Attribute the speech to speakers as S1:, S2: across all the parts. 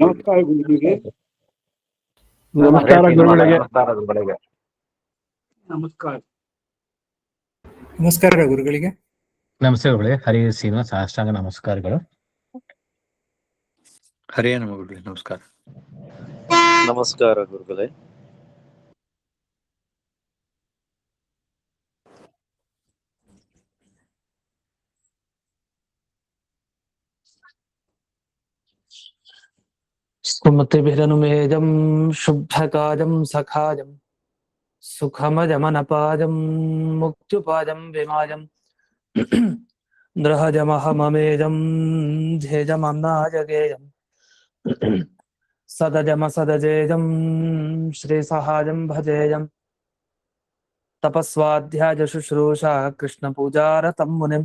S1: ನಮಸ್ಕಾರ ಗುರುಗಳಿಗೆ.
S2: ನಮಸ್ಕಾರ ಗುರುಗಳಿಗೆ.
S1: ನಮಸ್ಕಾರ.
S3: ನಮಸ್ಕಾರ ಗುರುಗಳಿಗೆ.
S2: ನಮಸ್ತೆ ಗುರುಗಳೇ. ಹರಿ ಶ್ರೀನಿವಾಸ ಸಾಷ್ಟಾಂಗ ನಮಸ್ಕಾರಗಳು.
S4: ಹರೇ ನಮ ಗುರುಗಳೇ. ನಮಸ್ಕಾರ.
S5: ನಮಸ್ಕಾರ ಗುರುಗಳೇ.
S6: ಸುಮತಿಭಿರನುಮೇಜಂ ಶುದ್ಧಕಾಜಂ ಸಖಾಜಂ ಸುಖಮಜಮನಪಾಜಂ ಮುಕ್ತ್ಯುಪಾಜಂ ವಿಮಾಜಂ ನೃಹಜಮಹಮಮೇಜಂ ಧ್ಯೇಜಮನ್ನಾಜಗೇಯಂ ಸದಜಮಸದಜೇಜಂ ಶ್ರೀಸಹಾಜಂ ಭಜೇಯಂ ತಪಸ್ವಾಧ್ಯಾಯ ಶುಶ್ರೂಷಾ ಕೃಷ್ಣಪೂಜಾರತಂ ಮುನಿಂ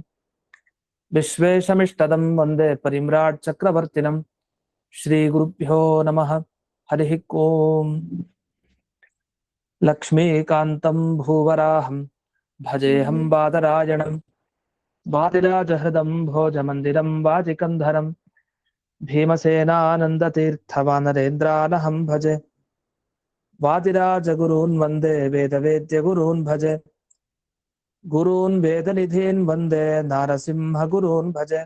S6: ವಿಶ್ವೇಶಮಿಷ್ಟದಂ ವಂದೇ ಪರಿಮ್ರಾಟ್ ಚಕ್ರವರ್ತಿನಂ. ಶ್ರೀ ಗುರುಭ್ಯೋ ನಮಃ. ಹರಿ ಓಂ. ಲಕ್ಷ್ಮೀಕಾಂತಂ ಭೂವರಾಹಂ ಭಜೇಹಂ ಬಾದರಾಯಣಂ ವಾದಿರಾಜಹೃದಂ ಭೋಜಮಂದಿರಂ ವಾಜಿಕಂಧರಂ ಭೀಮಸೇನಾನಂದತೀರ್ಥವಾನರೇಂದ್ರಾನಹಂ ಭಜೆ ವಾದಿರಾಜಗುರೂನ್ ವಂದೇ ವೇದವೇದ್ಯಗುರೂನ್ ಭಜೆ ಗುರೂನ್ ವೇದನಿಧೀನ್ ವಂದೇ ನಾರಸಿಂಹಗುರೂನ್ ಭಜೆ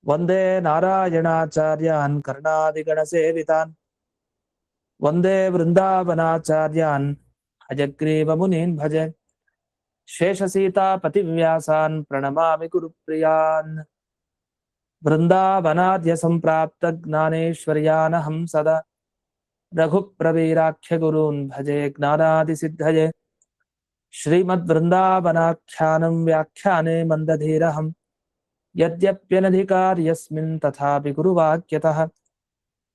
S6: ವಂದೇ ನಾರಾಯಣಾಚಾರ್ಯಾನ್ ಕರ್ಣಾದಿಗಣಸೇವಿತಾನ್ ವಂದೇ ವೃಂದಾವನಾಚಾರ್ಯಾನ್ ಹಯಗ್ರೀವಮುನೀನ್ ಭಜೆ ಶೇಷಸೀತಾಪತಿವ್ಯಾಸಾನ್ ಪ್ರಣಮಾಮಿ ಗುರುಪ್ರಿಯಾನ್ ವೃಂದಾವನಾದ್ಯ ಸಂಪ್ರಾಪ್ತ ಜ್ಞಾನೇಶ್ವರ್ಯಾನಹಂ ಸದಾ ರಘುಪ್ರವೀರಾಖ್ಯ ಗುರೂನ್ ಭಜೆ ಜ್ಞಾನಾದಿಸಿದ್ಧಯೇ ಶ್ರೀಮದ್ವೃಂದಾವನಾಖ್ಯಾನಂ ವ್ಯಾಖ್ಯಾನೆ ಮಂದಧೀರಹಂ ಯದ್ಯಪ್ಯನಧಿಕಾರ್ಯಸ್ಮಿನ್ ತಥಾಪಿ ಗುರುವಾಕ್ಯತಃ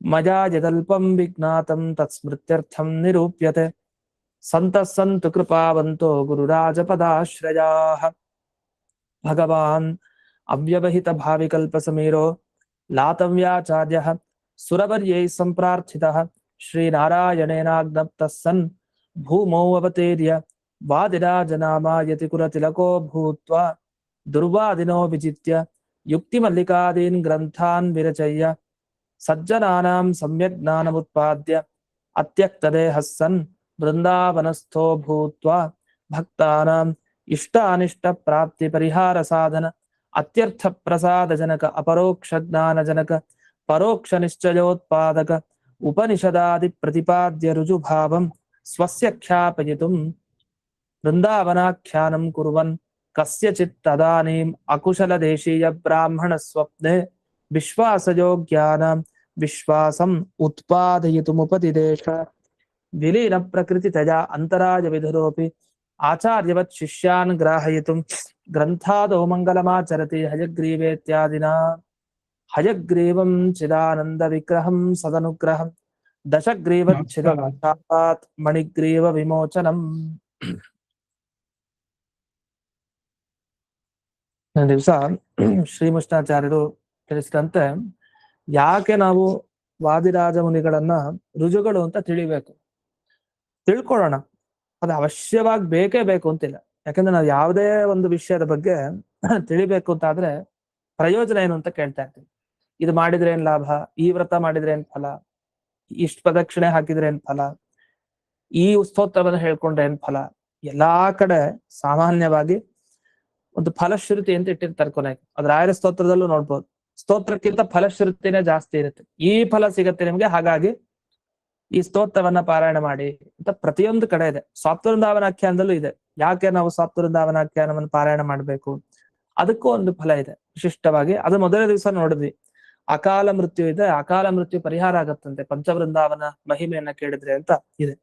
S6: ಮಯಾ ಯದಲ್ಪಂ ವಿಜ್ಞಾತಂ ತತ್ಸ್ಮೃತ್ಯರ್ಥಂ ನಿರೂಪ್ಯತೆ. ಸಂತಃ ಸಂತು ಕೃಪಾವಂತೋ ಗುರುರಾಜಪದಾಶ್ರಯಾಃ. ಭಗವಾನ್ ಅವ್ಯವಹಿತ ಭಾವಿಕಲ್ಪಸಮೀರೋ ಲಾತವ್ಯಾಚಾರ್ಯಃ ಸುರವರ್ಯೈಃ ಸಂಪ್ರಾರ್ಥಿತಃ ಶ್ರೀನಾರಾಯಣೇನಾಜ್ಞಪ್ತಃ ಸನ್ ಭೂಮೌ ಅವತೀರ್ಯ ವಾದಿರಾಜನಾಮಾಯತಿ ಕುಲತಿಲಕೋ ಭೂತ್ವಾ ದುರ್ವಾದಿನೋ ವಿಜಿತ್ಯ ಯುಕ್ತಿಮಲ್ಲಿಕಾದೀನ್ ಗ್ರಂಥಾನ್ ವಿರಚಯ್ಯ ಸಜ್ಜನಾನಾಂ ಸಮ್ಯಕ್ ಜ್ಞಾನಮುತ್ಪಾದ್ಯ ಅತ್ಯಕ್ತದೇಹಃ ಸನ್ ವೃಂದಾವನಸ್ಥೋ ಭೂತ್ವಾ ಭಕ್ತಾನಾಂ ಇಷ್ಟಾನಿಷ್ಟ ಪ್ರಾಪ್ತಿ ಪರಿಹಾರ ಸಾಧನ ಅತ್ಯರ್ಥ ಪ್ರಸಾದ ಜನಕ ಅಪರೋಕ್ಷ ಜ್ಞಾನ ಜನಕ ಪರೋಕ್ಷ ನಿಶ್ಚಯೋತ್ಪಾದಕ ಉಪನಿಷದಾದಿ ಪ್ರತಿಪಾದ್ಯ ರುಜುಭಾವಂ ಸ್ವಸ್ಯ ಖ್ಯಾಪಯಿತುಂ ವೃಂದಾವನಾಖ್ಯಾನಂ ಕುರ್ವನ್ ಕಸ್ಯಚಿತ್ ತದಾನೀಂ ಅಕುಶಲ ದೇಶೀಯ ಬ್ರಾಹ್ಮಣ ಸ್ವಪ್ನೆ ವಿಶ್ವಾಸಯೋಗ್ಯಾನಾಂ ವಿಶ್ವಾಸಂ ಉತ್ಪಾದಯಿತುಮುಪದಿದೇಶ ವಿಲೀನ ಪ್ರಕೃತಿತಯಾ ಅಂತರಾಯ ವಿಧುರೋಪಿ ಆಚಾರ್ಯವತ್ ಶಿಷ್ಯಾನ್ ಗ್ರಾಹಯಿತುಂ ಗ್ರಂಥಾದೋ ಮಂಗಲಮಾಚರತಿ ಹಯಗ್ರೀವೇತ್ಯಾದಿನಾ. ಹಯಗ್ರೀವಂ ಚಿದಾನಂದ ವಿಗ್ರಹಂ ಸದನುಗ್ರಹಂ ದಶಗ್ರೀವಚ್ಛಿದಾತ್ ಮಣಿಗ್ರೀವ ವಿಮೋಚನಂ. ದಿವಸ ಶ್ರೀಮುಷ್ಣಾಚಾರ್ಯರು ತಿಳಿಸಿದಂತೆ ಯಾಕೆ ನಾವು ವಾದಿರಾಜ ಮುನಿಗಳನ್ನ ರುಜುಗಳು ಅಂತ ತಿಳಿಬೇಕು, ತಿಳ್ಕೊಳ್ಳೋಣ. ಅದು ಅವಶ್ಯವಾಗಿ ಬೇಕೇ ಬೇಕು ಅಂತಿಲ್ಲ. ಯಾಕಂದ್ರೆ ನಾವು ಯಾವುದೇ ಒಂದು ವಿಷಯದ ಬಗ್ಗೆ ತಿಳಿಬೇಕು ಅಂತ ಆದ್ರೆ ಪ್ರಯೋಜನ ಏನು ಅಂತ ಕೇಳ್ತಾ ಇರ್ತೀವಿ. ಇದು ಮಾಡಿದ್ರೆ ಏನ್ ಲಾಭ, ಈ ವ್ರತ ಮಾಡಿದ್ರೆ ಏನ್ ಫಲ, ಇಷ್ಟ ಪ್ರದಕ್ಷಿಣೆ ಹಾಕಿದ್ರೆ ಏನ್ ಫಲ, ಈ ಸ್ತೋತ್ರವನ್ನು ಹೇಳ್ಕೊಂಡ್ರೆ ಏನ್ ಫಲ. ಎಲ್ಲಾ ಕಡೆ ಸಾಮಾನ್ಯವಾಗಿ ಒಂದು ಫಲಶ್ರುತಿ ಅಂತ ಇಟ್ಟಿರ್ತಾರೆ ಕೊನೆಗೆ. ಅದ್ರ ರಾಯರ ಸ್ತೋತ್ರದಲ್ಲೂ ನೋಡ್ಬೋದು, ಸ್ತೋತ್ರಕ್ಕಿಂತ ಫಲಶ್ರುತಿನೇ ಜಾಸ್ತಿ ಇರುತ್ತೆ. ಈ ಫಲ ಸಿಗತ್ತೆ ನಿಮ್ಗೆ, ಹಾಗಾಗಿ ಈ ಸ್ತೋತ್ರವನ್ನ ಪಾರಾಯಣ ಮಾಡಿ ಅಂತ ಪ್ರತಿಯೊಂದು ಕಡೆ ಇದೆ. ಸಪ್ತವೃಂದಾವನಾಖ್ಯಾನದಲ್ಲೂ ಇದೆ. ಯಾಕೆ ನಾವು ಸಪ್ತವೃಂದಾವನಾಖ್ಯಾನವನ್ನು ಪಾರಾಯಣ ಮಾಡ್ಬೇಕು, ಅದಕ್ಕೂ ಒಂದು ಫಲ ಇದೆ ವಿಶಿಷ್ಟವಾಗಿ. ಅದು ಮೊದಲನೇ ದಿವಸ ನೋಡಿದ್ವಿ. ಅಕಾಲ ಮೃತ್ಯು ಇದೆ, ಅಕಾಲ ಮೃತ್ಯು ಪರಿಹಾರ ಆಗತ್ತಂತೆ ಪಂಚವೃಂದಾವನ ಮಹಿಮೆಯನ್ನ ಕೇಳಿದ್ರೆ ಅಂತ ಇದೆ.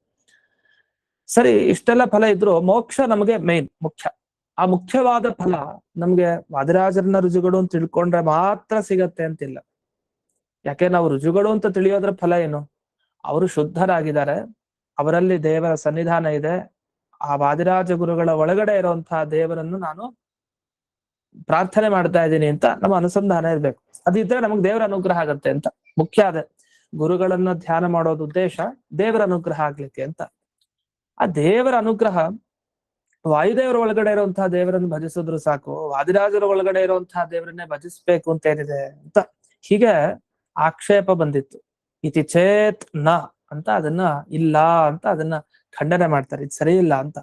S6: ಸರಿ, ಇಷ್ಟೆಲ್ಲ ಫಲ ಇದ್ರು ಮೋಕ್ಷ ನಮಗೆ ಮೇನ್ ಮುಖ್ಯ. ಆ ಮುಖ್ಯವಾದ ಫಲ ನಮ್ಗೆ ವಾದಿರಾಜರನ್ನ ರುಜುಗಳು ಅಂತ ತಿಳ್ಕೊಂಡ್ರೆ ಮಾತ್ರ ಸಿಗತ್ತೆ ಅಂತಿಲ್ಲ. ಯಾಕೆ ನಾವು ರುಜುಗಳು ಅಂತ ತಿಳಿಯೋದ್ರ ಫಲ ಏನು? ಅವರು ಶುದ್ಧರಾಗಿದ್ದಾರೆ, ಅವರಲ್ಲಿ ದೇವರ ಸನ್ನಿಧಾನ ಇದೆ. ಆ ವಾದಿರಾಜ ಗುರುಗಳ ಒಳಗಡೆ ಇರುವಂತಹ ದೇವರನ್ನು ನಾನು ಪ್ರಾರ್ಥನೆ ಮಾಡ್ತಾ ಇದ್ದೀನಿ ಅಂತ ನಮ್ಮ ಅನುಸಂಧಾನ ಇರ್ಬೇಕು. ಅದಿದ್ರೆ ನಮಗ್ ದೇವರ ಅನುಗ್ರಹ ಆಗತ್ತೆ ಅಂತ. ಮುಖ್ಯ ಅದೇ, ಗುರುಗಳನ್ನ ಧ್ಯಾನ ಮಾಡೋದು ಉದ್ದೇಶ ದೇವರ ಅನುಗ್ರಹ ಆಗ್ಲಿಕ್ಕೆ ಅಂತ. ಆ ದೇವರ ಅನುಗ್ರಹ ವಾಯುದೇವರ ಒಳಗಡೆ ಇರುವಂತಹ ದೇವರನ್ನು ಭಜಿಸಿದ್ರು ಸಾಕು, ವಾದಿರಾಜರ ಒಳಗಡೆ ಇರುವಂತಹ ದೇವರನ್ನೇ ಭಜಿಸ್ಬೇಕು ಅಂತ ಏನಿದೆ ಅಂತ ಹೀಗೆ ಆಕ್ಷೇಪ ಬಂದಿತ್ತು. ಇತಿ ಚೇತ್ ನ ಅಂತ ಅದನ್ನ ಇಲ್ಲ ಅಂತ ಅದನ್ನ ಖಂಡನೆ ಮಾಡ್ತಾರೆ. ಇದು ಸರಿ ಇಲ್ಲ ಅಂತ.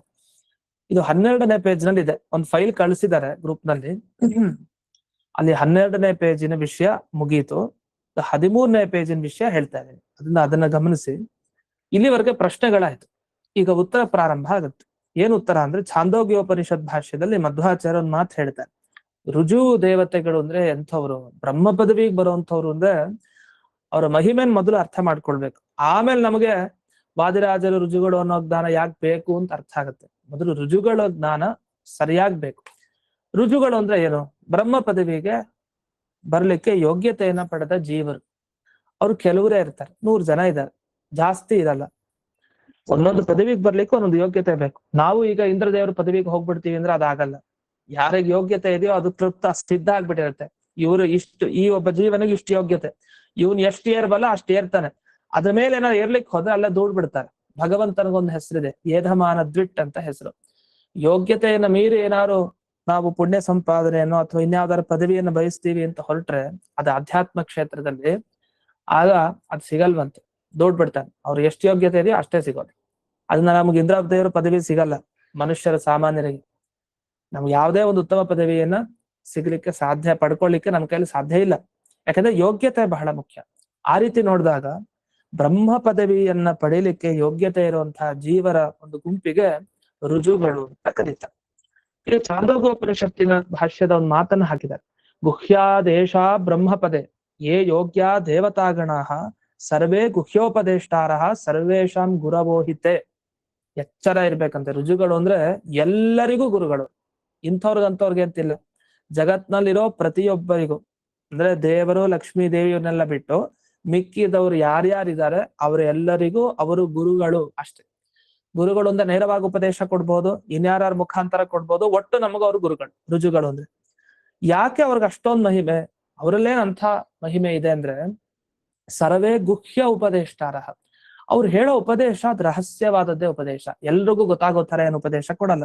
S6: ಇದು 12ನೇ ಪೇಜ್ ನಲ್ಲಿ ಇದೆ. ಒಂದು ಫೈಲ್ ಕಳಿಸಿದ್ದಾರೆ ಗ್ರೂಪ್ ನಲ್ಲಿ. ಅಲ್ಲಿ 12ನೇ ಪೇಜಿನ ವಿಷಯ ಮುಗೀತು. 13ನೇ ಪೇಜಿನ ವಿಷಯ ಹೇಳ್ತಾ ಇದ್ದೀನಿ. ಅದನ್ನ ಗಮನಿಸಿ. ಇಲ್ಲಿವರೆಗೆ ಪ್ರಶ್ನೆಗಳಾಯ್ತು. ಈಗ ಉತ್ತರ ಪ್ರಾರಂಭ ಆಗುತ್ತೆ. ಏನು ಉತ್ತರ ಅಂದ್ರೆ, ಛಾಂದೋಗ್ಯೋಪನಿಷತ್ ಭಾಷ್ಯದಲ್ಲಿ ಮಧ್ವಾಚಾರ್ಯ ಒಂದು ಮಾತು ಹೇಳ್ತಾರೆ. ರುಜು ದೇವತೆಗಳು ಅಂದ್ರೆ ಎಂಥವ್ರು? ಬ್ರಹ್ಮ ಪದವಿಗೆ ಬರುವಂಥವ್ರು ಅಂದ್ರೆ ಅವರ ಮಹಿಮೆನ್ ಮೊದಲು ಅರ್ಥ ಮಾಡ್ಕೊಳ್ಬೇಕು. ಆಮೇಲೆ ನಮಗೆ ವಾದಿರಾಜರು ರುಜುಗಳು ಅನ್ನೋ ಜ್ಞಾನ ಯಾಕೆ ಬೇಕು ಅಂತ ಅರ್ಥ ಆಗುತ್ತೆ. ಮೊದಲು ರುಜುಗಳ ಜ್ಞಾನ ಸರಿಯಾಗಿ ಬೇಕು. ರುಜುಗಳು ಅಂದ್ರೆ ಏನು? ಬ್ರಹ್ಮ ಪದವಿಗೆ ಬರ್ಲಿಕ್ಕೆ ಯೋಗ್ಯತೆಯನ್ನ ಪಡೆದ ಜೀವರು. ಅವ್ರು ಕೆಲವರೇ ಇರ್ತಾರೆ, 100 ಜನ ಇದ್ದಾರೆ, ಜಾಸ್ತಿ ಇರಲ್ಲ. ಒಂದೊಂದು ಪದವಿಗೆ ಬರ್ಲಿಕ್ಕೆ ಒಂದೊಂದು ಯೋಗ್ಯತೆ ಬೇಕು. ನಾವು ಈಗ ಇಂದ್ರದೇವರ ಪದವಿಗೆ ಹೋಗ್ಬಿಡ್ತೀವಿ ಅಂದ್ರೆ ಅದಾಗಲ್ಲ. ಯಾರಿಗೆ ಯೋಗ್ಯತೆ ಇದೆಯೋ ಅದು ತೃಪ್ತ ಸಿದ್ಧ ಆಗ್ಬಿಟ್ಟಿರುತ್ತೆ. ಇವರು ಇಷ್ಟು, ಈ ಒಬ್ಬ ಜೀವನಿಗೆ ಇಷ್ಟು ಯೋಗ್ಯತೆ, ಇವನ್ ಎಷ್ಟು ಏರ್ಬಲ್ಲ ಅಷ್ಟು ಏರ್ತಾನೆ. ಅದ್ರ ಮೇಲೆ ಏನಾದ್ರು ಏರ್ಲಿಕ್ಕೆ ಹೋದ್ರೆ ಅಲ್ಲ ದೂಡ್ ಬಿಡ್ತಾರೆ. ಭಗವಂತನಿಗೊಂದು ಹೆಸರಿದೆ, ಏಧಮಾನ ದ್ವಿಟ್ ಅಂತ ಹೆಸರು. ಯೋಗ್ಯತೆಯನ್ನ ಮೀರಿ ಏನಾದ್ರು ನಾವು ಪುಣ್ಯ ಸಂಪಾದನೆಯನ್ನು ಅಥವಾ ಇನ್ಯಾವ್ದಾರ ಪದವಿಯನ್ನು ಬಯಸ್ತೀವಿ ಅಂತ ಹೊರಟ್ರೆ ಅದು ಆಧ್ಯಾತ್ಮ ಕ್ಷೇತ್ರದಲ್ಲಿ ಆಗ ಅದು ಸಿಗಲ್ವಂತೆ, ದೂಡ್ ಬಿಡ್ತಾನೆ. ಅವ್ರು ಎಷ್ಟು ಯೋಗ್ಯತೆ ಇದೆಯೋ ಅಷ್ಟೇ ಸಿಗೋದು. ಅದನ್ನ ನಮ್ಗೆ ಇಂದ್ರದೇವರ ಪದವಿ ಸಿಗಲ್ಲ. ಮನುಷ್ಯರ ಸಾಮಾನ್ಯರಿಗೆ ನಮ್ಗೆ ಯಾವುದೇ ಒಂದು ಉತ್ತಮ ಪದವಿಯನ್ನ ಸಿಗ್ಲಿಕ್ಕೆ ಸಾಧ್ಯ, ಪಡ್ಕೊಳ್ಳಿಕ್ಕೆ ನಮ್ಮ ಕೈಲಿ ಸಾಧ್ಯ ಇಲ್ಲ. ಯಾಕಂದ್ರೆ ಯೋಗ್ಯತೆ ಬಹಳ ಮುಖ್ಯ. ಆ ರೀತಿ ನೋಡಿದಾಗ ಬ್ರಹ್ಮ ಪದವಿಯನ್ನ ಪಡೀಲಿಕ್ಕೆ ಯೋಗ್ಯತೆ ಇರುವಂತಹ ಜೀವರ ಒಂದು ಗುಂಪಿಗೆ ರುಜುಗಳು ಅಂತ ಕರೀತಾರೆ. ಈಗ ಛಾಂದೋಗ್ಯೋಪನಿಷತ್ತಿನ ಭಾಷ್ಯದ ಒಂದು ಮಾತನ್ನ ಹಾಕಿದ್ದಾರೆ. ಗುಹ್ಯಾದೇಶ ಬ್ರಹ್ಮ ಪದೇ ಯೇ ಯೋಗ್ಯ ದೇವತಾಗಣ ಸರ್ವೇ ಗುಹ್ಯೋಪದೇಷ್ಟಾರ ಸರ್ವೇಶಾಂ ಗುರವೋಹಿತೆ. ಎಚ್ಚರ ಇರ್ಬೇಕಂತೆ. ರುಜುಗಳು ಅಂದ್ರೆ ಎಲ್ಲರಿಗೂ ಗುರುಗಳು, ಇಂಥವ್ರಿಗಂತವ್ರಿಗೆ ಅಂತಿಲ್ಲ. ಜಗತ್ನಲ್ಲಿರೋ ಪ್ರತಿಯೊಬ್ಬರಿಗೂ ಅಂದ್ರೆ ದೇವರು ಲಕ್ಷ್ಮೀ ದೇವಿಯನ್ನೆಲ್ಲ ಬಿಟ್ಟು ಮಿಕ್ಕಿದವ್ರು ಯಾರ್ಯಾರಿದ್ದಾರೆ ಅವರೆಲ್ಲರಿಗೂ ಅವರು ಗುರುಗಳು ಅಷ್ಟೇ. ಗುರುಗಳು ಅಂದ್ರೆ ನೇರವಾಗಿ ಉಪದೇಶ ಕೊಡ್ಬೋದು, ಇನ್ಯಾರ ಮುಖಾಂತರ ಕೊಡ್ಬೋದು. ಒಟ್ಟು ನಮಗ ಅವ್ರು ಗುರುಗಳು, ರುಜುಗಳು ಅಂದ್ರೆ. ಯಾಕೆ ಅವ್ರಿಗೆ ಅಷ್ಟೊಂದು ಮಹಿಮೆ? ಅವರಲ್ಲೇನಂಥ ಮಹಿಮೆ ಇದೆ ಅಂದ್ರೆ, ಸರ್ವೇ ಗುಹ್ಯ ಉಪದೇಷ್ಟಾರ. ಅವ್ರು ಹೇಳೋ ಉಪದೇಶ ಅದು ರಹಸ್ಯವಾದದ್ದೇ ಉಪದೇಶ, ಎಲ್ರಿಗೂ ಗೊತ್ತಾಗೋ ತರ ಏನು ಉಪದೇಶ ಕೊಡಲ್ಲ.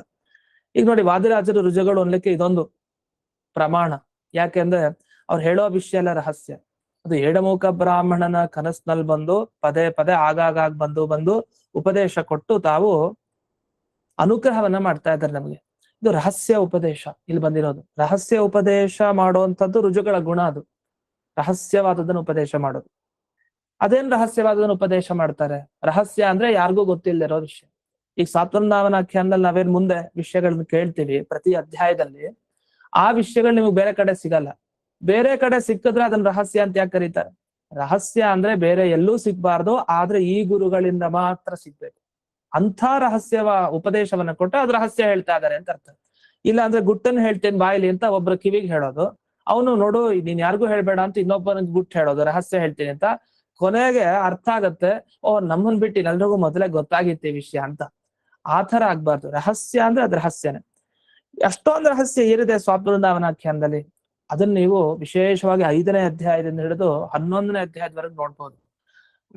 S6: ಈಗ ನೋಡಿ, ವಾದಿರಾಜರು ರುಜುಗಳು ಅನ್ಲಿಕ್ಕೆ ಇದೊಂದು ಪ್ರಮಾಣ. ಯಾಕೆಂದ್ರೆ ಅವ್ರು ಹೇಳೋ ವಿಷಯ ಎಲ್ಲ ರಹಸ್ಯ. ಅದು ಎಡಮುಖ ಬ್ರಾಹ್ಮಣನ ಕನಸಿನಲ್ಲಿ ಬಂದು ಪದೇ ಪದೇ ಆಗಾಗ ಬಂದು ಉಪದೇಶ ಕೊಟ್ಟು ತಾವು ಅನುಗ್ರಹವನ್ನ ಮಾಡ್ತಾ ಇದ್ದಾರೆ ನಮಗೆ. ಇದು ರಹಸ್ಯ ಉಪದೇಶ ಇಲ್ಲಿ ಬಂದಿರೋದು. ರಹಸ್ಯ ಉಪದೇಶ ಮಾಡುವಂಥದ್ದು ರುಜುಗಳ ಗುಣ. ಅದು ರಹಸ್ಯವಾದದನ್ನು ಉಪದೇಶ ಮಾಡೋದು. ಅದೇನ್ ರಹಸ್ಯವಾದದನ್ನು ಉಪದೇಶ ಮಾಡ್ತಾರೆ? ರಹಸ್ಯ ಅಂದ್ರೆ ಯಾರಿಗೂ ಗೊತ್ತಿಲ್ಲದಿರೋ ವಿಷಯ. ಈಗ ಸಾತ್ವನಾಮನಾಖ್ಯಾನದಲ್ಲಿ ನಾವೇನ್ ಮುಂದೆ ವಿಷಯಗಳನ್ನ ಕೇಳ್ತೀವಿ ಪ್ರತಿ ಅಧ್ಯಾಯದಲ್ಲಿ, ಆ ವಿಷಯಗಳು ನಿಮಗೆ ಬೇರೆ ಕಡೆ ಸಿಗಲ್ಲ. ಬೇರೆ ಕಡೆ ಸಿಕ್ಕಿದ್ರೆ ಅದನ್ನ ರಹಸ್ಯ ಅಂತ ಯಾಕೆ ಕರೀತಾರೆ? ರಹಸ್ಯ ಅಂದ್ರೆ ಬೇರೆ ಎಲ್ಲೂ ಸಿಗ್ಬಾರ್ದು, ಆದ್ರೆ ಈ ಗುರುಗಳಿಂದ ಮಾತ್ರ ಸಿಗ್ಬೇಕು. ಅಂಥ ರಹಸ್ಯವ ಉಪದೇಶವನ್ನ ಕೊಟ್ಟು ಅದು ರಹಸ್ಯ ಹೇಳ್ತಾ ಇದಾರೆ ಅಂತ ಅರ್ಥ. ಇಲ್ಲ ಅಂದ್ರೆ ಗುಟ್ಟನ್ನು ಹೇಳ್ತೇನೆ ಬಾಯಿಲಿ ಅಂತ ಒಬ್ರ ಕಿವಿಗೆ ಹೇಳೋದು, ಅವನು ನೋಡು ನೀನ್ ಯಾರಿಗೂ ಹೇಳ್ಬೇಡ ಅಂತ ಇನ್ನೊಬ್ಬನಿಗೆ ಗುಟ್ಟು ಹೇಳೋದು, ರಹಸ್ಯ ಹೇಳ್ತೀನಿ ಅಂತ. ಕೊನೆಗೆ ಅರ್ಥ ಆಗತ್ತೆ, ನಮ್ಮನ್ ಬಿಟ್ಟು ಎಲ್ರಿಗೂ ಮೊದಲೇ ಗೊತ್ತಾಗಿತ್ತೆ ವಿಷಯ ಅಂತ. ಆ ತರ ಆಗ್ಬಾರ್ದು. ರಹಸ್ಯ ಅಂದ್ರೆ ಅದು ರಹಸ್ಯನೇ. ಎಷ್ಟೊಂದು ರಹಸ್ಯ ಏರಿದೆ ಸ್ವಾಪೃಂದಾವನಾಖ್ಯಾನದಲ್ಲಿ. ಅದನ್ನ ನೀವು ವಿಶೇಷವಾಗಿ 5ನೇ ಅಧ್ಯಾಯದಿಂದ ಹಿಡಿದು 11ನೇ ಅಧ್ಯಾಯದವರೆಗೆ ನೋಡ್ಬೋದು.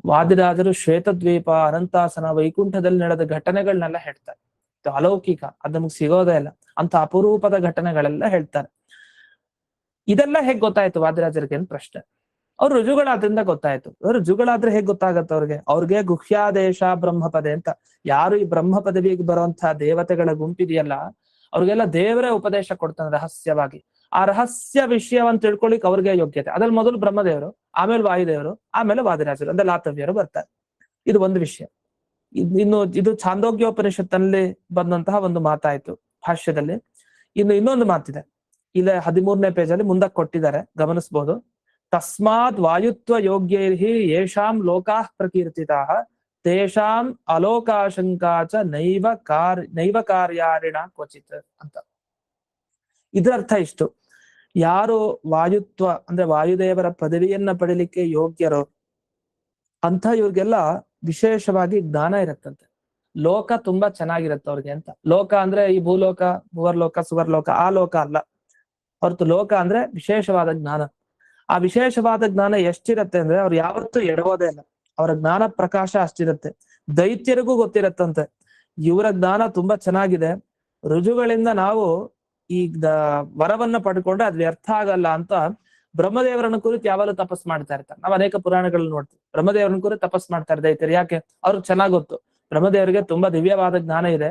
S6: ವಾದಿರಾಜರು ಶ್ವೇತದ್ವೀಪ, ಅನಂತಾಸನ, ವೈಕುಂಠದಲ್ಲಿ ನಡೆದ ಘಟನೆಗಳನ್ನೆಲ್ಲ ಹೇಳ್ತಾರೆ. ಇದು ಅಲೌಕಿಕ, ಅದು ನಮ್ಗೆ ಸಿಗೋದೇ ಇಲ್ಲ. ಅಂತ ಅಪರೂಪದ ಘಟನೆಗಳೆಲ್ಲ ಹೇಳ್ತಾರೆ. ಇದೆಲ್ಲ ಹೇಗ್ ಗೊತ್ತಾಯ್ತು ವಾದಿರಾಜರಿಗೆ ಅಂತ ಪ್ರಶ್ನೆ. ಅವ್ರು ರುಜುಗಳಾದ್ರಿಂದ ಗೊತ್ತಾಯ್ತು. ರುಜುಗಳಾದ್ರೆ ಹೇಗ್ ಗೊತ್ತಾಗತ್ತೆ ಅವ್ರಿಗೆ ಗುಹ್ಯಾದೇಶ ಬ್ರಹ್ಮಪದೆ ಅಂತ. ಯಾರು ಈ ಬ್ರಹ್ಮ ಪದವಿಗೆ ಬರುವಂತಹ ದೇವತೆಗಳ ಗುಂಪಿದೆಯಲ್ಲ, ಅವ್ರಿಗೆಲ್ಲ ದೇವರೇ ಉಪದೇಶ ಕೊಡ್ತಾನೆ ರಹಸ್ಯವಾಗಿ. ಆ ರಹಸ್ಯ ವಿಷಯವನ್ನ ತಿಳ್ಕೊಳಿಕ್ ಅವ್ರಿಗೆ ಯೋಗ್ಯತೆ. ಅದ್ರಲ್ಲಿ ಮೊದಲು ಬ್ರಹ್ಮದೇವರು, ಆಮೇಲೆ ವಾಯುದೇವರು, ಆಮೇಲೆ ವಾದಿರಾಜರು ಅಂದ್ರೆ ಲಾತವ್ಯರು ಬರ್ತಾರೆ. ಇದು ಒಂದು ವಿಷಯ. ಇನ್ನು ಇದು ಛಾಂದೋಗ್ಯೋಪನಿಷತ್ತಲ್ಲಿ ಬಂದಂತಹ ಒಂದು ಮಾತಾಯ್ತು ಭಾಷ್ಯದಲ್ಲಿ. ಇನ್ನೊಂದು ಮಾತಿದೆ, ಇಲ್ಲ 13ನೇ ಪೇಜಲ್ಲಿ ಮುಂದಕ್ಕೆ ಕೊಟ್ಟಿದ್ದಾರೆ, ಗಮನಿಸಬಹುದು. ತಸ್ಮಾತ್ ವಾಯುತ್ವ ಯೋಗ್ಯೈರ್ಹಿ ಯೇಷಾಂ ಲೋಕಾಃ ಪ್ರಕೀರ್ತಿತಾಃ ತೇಷಾಂ ಅಲೋಕಾಶಂಕಾಚ ನೈವ ಕಾರ್ಯಾರಿಣ ಕ್ವಚಿತ್ ಅಂತ. ಇದರ ಅರ್ಥ ಇಷ್ಟು: ಯಾರು ವಾಯುತ್ವ ಅಂದ್ರೆ ವಾಯುದೇವರ ಪದವಿಯನ್ನ ಪಡಿಲಿಕ್ಕೆ ಯೋಗ್ಯರೋ ಅಂತ ಇವ್ರಿಗೆಲ್ಲ ವಿಶೇಷವಾಗಿ ಜ್ಞಾನ ಇರತ್ತಂತೆ. ಲೋಕ ತುಂಬಾ ಚೆನ್ನಾಗಿರತ್ತೆ ಅವ್ರಿಗೆ ಅಂತ. ಲೋಕ ಅಂದ್ರೆ ಈ ಭೂಲೋಕ, ಭುವರ್ಲೋಕ, ಸುವರ್ಲೋಕ ಆ ಲೋಕ ಅಲ್ಲ ಹೊರತು. ಲೋಕ ಅಂದ್ರೆ ವಿಶೇಷವಾದ ಜ್ಞಾನ. ಆ ವಿಶೇಷವಾದ ಜ್ಞಾನ ಎಷ್ಟಿರತ್ತೆ ಅಂದ್ರೆ ಅವ್ರು ಯಾವತ್ತೂ ಎಡವೋದೇ ಇಲ್ಲ. ಅವರ ಜ್ಞಾನ ಪ್ರಕಾಶ ಅಷ್ಟಿರತ್ತೆ. ದೈತ್ಯರಿಗೂ ಗೊತ್ತಿರತ್ತಂತೆ ಇವರ ಜ್ಞಾನ ತುಂಬಾ ಚೆನ್ನಾಗಿದೆ, ರುಜುಗಳಿಂದ ನಾವು ಈ ವರವನ್ನ ಪಡ್ಕೊಂಡ್ರೆ ಅದು ವ್ಯರ್ಥ ಆಗಲ್ಲ ಅಂತ ಬ್ರಹ್ಮದೇವರನ್ನ ಕುರಿತು ಯಾವಾಗಲೂ ತಪಸ್ ಮಾಡ್ತಾ ಇರ್ತಾರೆ. ನಾವು ಅನೇಕ ಪುರಾಣಗಳಲ್ಲಿ ನೋಡ್ತೀವಿ, ಬ್ರಹ್ಮದೇವರನ್ನ ಕುರಿತು ತಪಸ್ ಮಾಡ್ತಾ ಇದ್ದಾರೆ. ಯಾಕೆ? ಅವ್ರಿಗೆ ಚೆನ್ನಾಗ್ ಗೊತ್ತು, ಬ್ರಹ್ಮದೇವರಿಗೆ ತುಂಬಾ ದಿವ್ಯವಾದ ಜ್ಞಾನ ಇದೆ,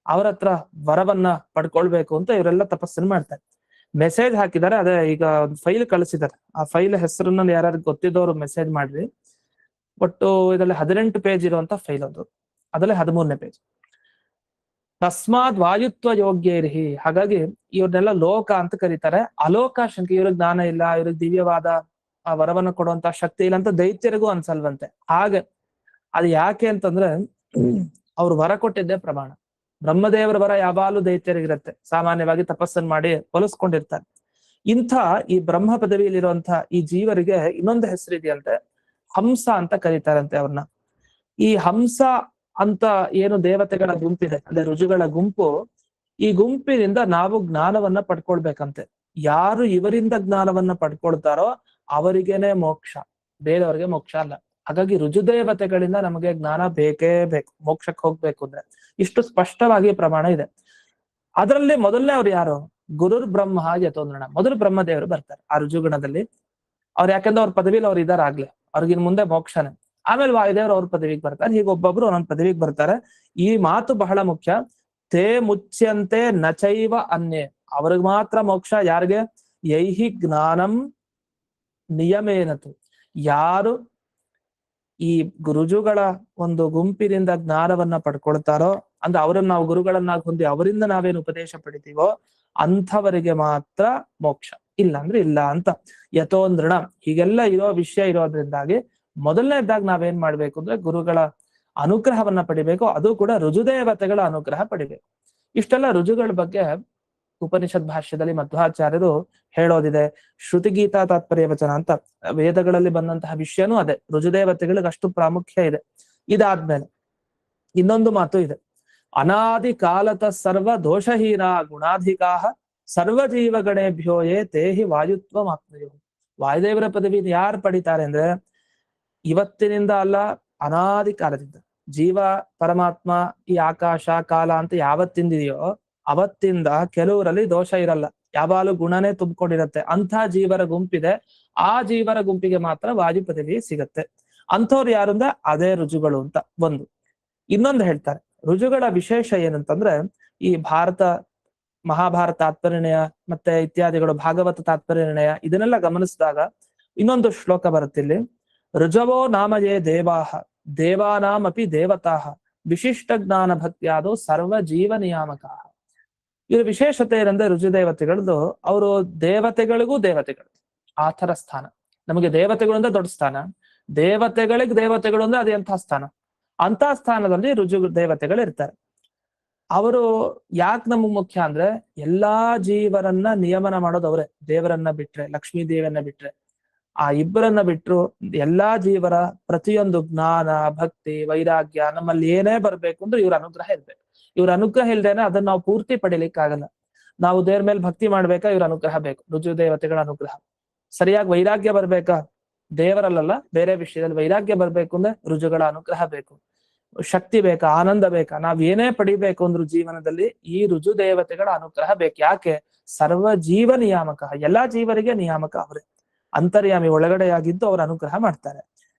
S6: ಅವ್ರ ಹತ್ರ ವರವನ್ನ ಪಡ್ಕೊಳ್ಬೇಕು ಅಂತ ಇವರೆಲ್ಲ ತಪಸ್ಸನ್ನು ಮಾಡ್ತಾರೆ. ಮೆಸೇಜ್ ಹಾಕಿದ್ದಾರೆ, ಅದೇ ಈಗ ಒಂದು ಫೈಲ್ ಕಳಿಸಿದ್ದಾರೆ. ಆ ಫೈಲ್ ಹೆಸರನ್ನ ಯಾರು ಗೊತ್ತಿದ್ದವರು ಮೆಸೇಜ್ ಮಾಡ್ರಿ. ಒಟ್ಟು ಇದರಲ್ಲಿ 18 ಪೇಜ್ ಇರುವಂತ ಫೈಲ್ ಅದು, ಅದರಲ್ಲಿ 13ನೇ ಪೇಜ್. ತಸ್ಮಾತ್ ವಾಯುತ್ವ ಯೋಗ್ಯರಿಹಿ, ಹಾಗಾಗಿ ಇವ್ರನ್ನೆಲ್ಲ ಲೋಕ ಅಂತ ಕರೀತಾರೆ. ಅಲೋಕ ಶಂಕೆ, ಇವ್ರಿಗೆ ಜ್ಞಾನ ಇಲ್ಲ, ಇವ್ರಿಗೆ ದಿವ್ಯವಾದ ಆ ವರವನ್ನು ಕೊಡುವಂತ ಶಕ್ತಿ ಇಲ್ಲ ಅಂತ ದೈತ್ಯರಿಗೂ ಅನ್ಸಲ್ವಂತೆ. ಹಾಗೆ ಅದು ಯಾಕೆ ಅಂತಂದ್ರೆ ಅವ್ರು ವರ ಕೊಟ್ಟಿದ್ದೇ ಪ್ರಮಾಣ. ಬ್ರಹ್ಮದೇವರ ವರ ಯಾವಾಗಲೂ ದೈತ್ಯರಿಗಿರುತ್ತೆ, ಸಾಮಾನ್ಯವಾಗಿ ತಪಸ್ಸನ್ನು ಮಾಡಿ ಹೊಲಿಸ್ಕೊಂಡಿರ್ತಾರೆ. ಇಂಥ ಈ ಬ್ರಹ್ಮ ಪದವಿಯಲ್ಲಿರುವಂತಹ ಈ ಜೀವರಿಗೆ ಇನ್ನೊಂದು ಹೆಸರಿದೆಯಂತೆ, ಹಂಸ ಅಂತ ಕರೀತಾರಂತೆ ಅವ್ರನ್ನ. ಈ ಹಂಸ ಅಂತ ಏನು ದೇವತೆಗಳ ಗುಂಪಿದೆ, ಅದೇ ಋಜುಗಳ ಗುಂಪು, ಈ ಗುಂಪಿನಿಂದ ನಾವು ಜ್ಞಾನವನ್ನ ಪಡ್ಕೊಳ್ಬೇಕಂತೆ. ಯಾರು ಇವರಿಂದ ಜ್ಞಾನವನ್ನ ಪಡ್ಕೊಳ್ತಾರೋ ಅವರಿಗೇನೆ ಮೋಕ್ಷ, ಬೇರೆಯವ್ರಿಗೆ ಮೋಕ್ಷ ಅಲ್ಲ. ಹಾಗಾಗಿ ರುಜುದೇವತೆಗಳಿಂದ ನಮಗೆ ಜ್ಞಾನ ಬೇಕೇ ಬೇಕು, ಮೋಕ್ಷಕ್ಕೆ ಹೋಗ್ಬೇಕು ಅಂದ್ರೆ. ಇಷ್ಟು ಸ್ಪಷ್ಟವಾಗಿ ಪ್ರಮಾಣ ಇದೆ. ಅದರಲ್ಲಿ ಮೊದಲನೇ ಅವ್ರು ಯಾರು? ಗುರುರ್ ಬ್ರಹ್ಮ ಯತೋಂದ್ರಣ, ಮೊದಲು ಬ್ರಹ್ಮದೇವರು ಬರ್ತಾರೆ ಆ ರುಜುಗಣದಲ್ಲಿ. ಅವ್ರು ಯಾಕಂದ್ರೆ ಅವ್ರ ಪದವಿಲಿ ಅವ್ರು ಇದಾರೆ ಆಗ್ಲೇ, ಅವ್ರಿಗಿನ್ ಮುಂದೆ ಮೋಕ್ಷನೇ. ಆಮೇಲೆ ವಾಯುದೇವರು ಅವ್ರ ಪದವಿಗೆ ಬರ್ತಾರೆ. ಹೀಗೆ ಒಬ್ಬೊಬ್ರು ಒಂದೊಂದು ಪದವಿಗೆ ಬರ್ತಾರೆ. ಈ ಮಾತು ಬಹಳ ಮುಖ್ಯ. ತೇ ಮುಚ್ಯಂತೆ ನಚೈವ ಅನ್ಯೇ, ಅವ್ರಿಗೆ ಮಾತ್ರ ಮೋಕ್ಷ. ಯಾರಿಗೆ? ಯೈಹಿ ಜ್ಞಾನಂ ನಿಯಮೇನತು, ಯಾರು ಈ ರುಜುಗಳ ಒಂದು ಗುಂಪಿನಿಂದ ಜ್ಞಾನವನ್ನ ಪಡ್ಕೊಳ್ತಾರೋ, ಅಂದ್ರೆ ಅವರನ್ನ ನಾವು ಗುರುಗಳನ್ನಾಗಿ ಹೊಂದಿ ಅವರಿಂದ ನಾವೇನು ಉಪದೇಶ ಪಡಿತೀವೋ ಅಂಥವರಿಗೆ ಮಾತ್ರ ಮೋಕ್ಷ, ಇಲ್ಲ ಅಂದ್ರೆ ಇಲ್ಲ ಅಂತ. ಯಥೋಂದ್ರಣ, ಹೀಗೆಲ್ಲ ಇರೋ ವಿಷಯ ಇರೋದ್ರಿಂದಾಗಿ ಮೊದಲನೇದಾಗಿ ನಾವೇನ್ ಮಾಡ್ಬೇಕು ಅಂದ್ರೆ ಗುರುಗಳ ಅನುಗ್ರಹವನ್ನ ಪಡಿಬೇಕು, ಅದು ಕೂಡ ರುಜುದೇವತೆಗಳ ಅನುಗ್ರಹ ಪಡಿಬೇಕು. ಇಷ್ಟೆಲ್ಲ ರುಜುಗಳ ಬಗ್ಗೆ ಉಪನಿಷತ್ ಭಾಷ್ಯದಲ್ಲಿ ಮಧ್ವಾಚಾರ್ಯರು ಹೇಳೋದಿದೆ. ಶ್ರುತಿಗೀತಾ ತಾತ್ಪರ್ಯ ವಚನ ಅಂತ ವೇದಗಳಲ್ಲಿ ಬಂದಂತಹ ವಿಷಯನೂ ಅದೇ, ರುಜುದೇವತೆಗಳಿಗೆ ಅಷ್ಟು ಪ್ರಾಮುಖ್ಯ ಇದೆ. ಇದಾದ್ಮೇಲೆ ಇನ್ನೊಂದು ಮಾತು ಇದೆ. ಅನಾದಿ ಕಾಲತ ಸರ್ವ ದೋಷಹೀನ ಗುಣಾಧಿಕಾಹ ಸರ್ವ ಜೀವಗಣೇಭ್ಯೋಯೇ ತೇಹಿ ವಾಯುತ್ವ ಮಾಪ್ನುಯು. ವಾಯುದೇವರ ಪದವಿ ಯಾರು ಪಡಿತಾರೆ ಅಂದ್ರೆ ಇವತ್ತಿನಿಂದ ಅಲ್ಲ, ಅನಾದಿ ಕಾಲದಿಂದ. ಜೀವ ಪರಮಾತ್ಮ ಈ ಆಕಾಶ ಕಾಲ ಅಂತ ಯಾವತ್ತಿಂದಿದೆಯೋ ಅವತ್ತಿಂದ ಕೆಲವರಲ್ಲಿ ದೋಷ ಇರಲ್ಲ, ಯಾವಾಗಲೂ ಗುಣನೇ ತುಂಬಿಕೊಂಡಿರತ್ತೆ. ಅಂಥ ಜೀವರ ಗುಂಪಿದೆ, ಆ ಜೀವರ ಗುಂಪಿಗೆ ಮಾತ್ರ ವಾಯು ಪದವಿ ಸಿಗತ್ತೆ. ಅಂಥವ್ರು ಯಾರು ಅಂದ್ರೆ ಅದೇ ರುಜುಗಳು ಅಂತ ಒಂದು. ಇನ್ನೊಂದು ಹೇಳ್ತಾರೆ, ರುಜುಗಳ ವಿಶೇಷ ಏನಂತಂದ್ರೆ ಈ ಮಹಾಭಾರತ ತಾತ್ಪರ್ಯನಿರ್ಣಯ ಮತ್ತೆ ಇತ್ಯಾದಿಗಳು, ಭಾಗವತ ತಾತ್ಪರ್ಯನಿರ್ಣಯ, ಇದನ್ನೆಲ್ಲ ಗಮನಿಸಿದಾಗ ಇನ್ನೊಂದು ಶ್ಲೋಕ ಬರುತ್ತಿಲ್ಲಿ. ರುಜವೋ ನಾಮಯೇ ದೇವಾಹ ದೇವಾನಾಮಪಿ ದೇವತಾಹ ವಿಶಿಷ್ಟ ಜ್ಞಾನ ಭಕ್ತಿಯಾದೋ ಸರ್ವ ಜೀವ ನಿಯಾಮಕ. ಇದ್ರ ವಿಶೇಷತೆ ಏನಂದ್ರೆ ರುಜುದೇವತೆಗಳದ್ದು ಅವರು ದೇವತೆಗಳಿಗೂ ದೇವತೆಗಳು ಆ ಥರ ಸ್ಥಾನ. ನಮಗೆ ದೇವತೆಗಳು ಅಂದ್ರೆ ದೊಡ್ಡ ಸ್ಥಾನ, ದೇವತೆಗಳಿಗೆ ದೇವತೆಗಳು ಅಂದ್ರೆ ಅದೇ ಅಂಥ ಸ್ಥಾನ. ಅಂತ ಸ್ಥಾನದಲ್ಲಿ ರುಜು ದೇವತೆಗಳು ಇರ್ತಾರೆ. ಅವರು ಯಾಕೆ ನಮಗ್ ಮುಖ್ಯ ಅಂದ್ರೆ ಎಲ್ಲಾ ಜೀವರನ್ನ ನಿಯಮನ ಮಾಡೋದು ಅವರೇ. ದೇವರನ್ನ ಬಿಟ್ರೆ, ಲಕ್ಷ್ಮೀ ದೇವಿಯನ್ನ ಬಿಟ್ರೆ, ಆ ಇಬ್ಬರನ್ನ ಬಿಟ್ರು ಎಲ್ಲಾ ಜೀವರ ಪ್ರತಿಯೊಂದು ಜ್ಞಾನ ಭಕ್ತಿ ವೈರಾಗ್ಯ ನಮ್ಮಲ್ಲಿ ಏನೇ ಬರ್ಬೇಕು ಅಂದ್ರೆ ಇವ್ರ ಅನುಗ್ರಹ ಇರ್ಬೇಕು. ಇವ್ರ ಅನುಗ್ರಹ ಇಲ್ದೇನೆ ಅದನ್ನ ನಾವು ಪೂರ್ತಿ ಪಡಿಲಿಕ್ಕೆ ಆಗಲ್ಲ. ನಾವು ದೇವ್ರ ಮೇಲೆ ಭಕ್ತಿ ಮಾಡ್ಬೇಕಾ, ಇವ್ರ ಅನುಗ್ರಹ ಬೇಕು, ರುಜು ದೇವತೆಗಳ ಅನುಗ್ರಹ. ಸರಿಯಾಗಿ ವೈರಾಗ್ಯ ಬರ್ಬೇಕಾ, ದೇವರಲ್ಲ ಬೇರೆ ವಿಷಯದಲ್ಲಿ ವೈರಾಗ್ಯ ಬರ್ಬೇಕು ಅಂದ್ರೆ ರುಜುಗಳ ಅನುಗ್ರಹ ಬೇಕು. ಶಕ್ತಿ ಬೇಕಾ, ಆನಂದ ಬೇಕಾ, ನಾವ್ ಏನೇ ಪಡಿಬೇಕು ಅಂದ್ರು ಜೀವನದಲ್ಲಿ ಈ ರುಜು ದೇವತೆಗಳ ಅನುಗ್ರಹ ಬೇಕು. ಯಾಕೆ? ಸರ್ವ ಜೀವ ನಿಯಾಮಕ, ಎಲ್ಲಾ ಜೀವರಿಗೆ ನಿಯಾಮಕ ಅವರೇ, ಅಂತರ್ಯಾಮಿ ಒಳಗಡೆಯಾಗಿದ್ದು ಅವ್ರ ಅನುಗ್ರಹ ಮಾಡ್ತಾರೆ.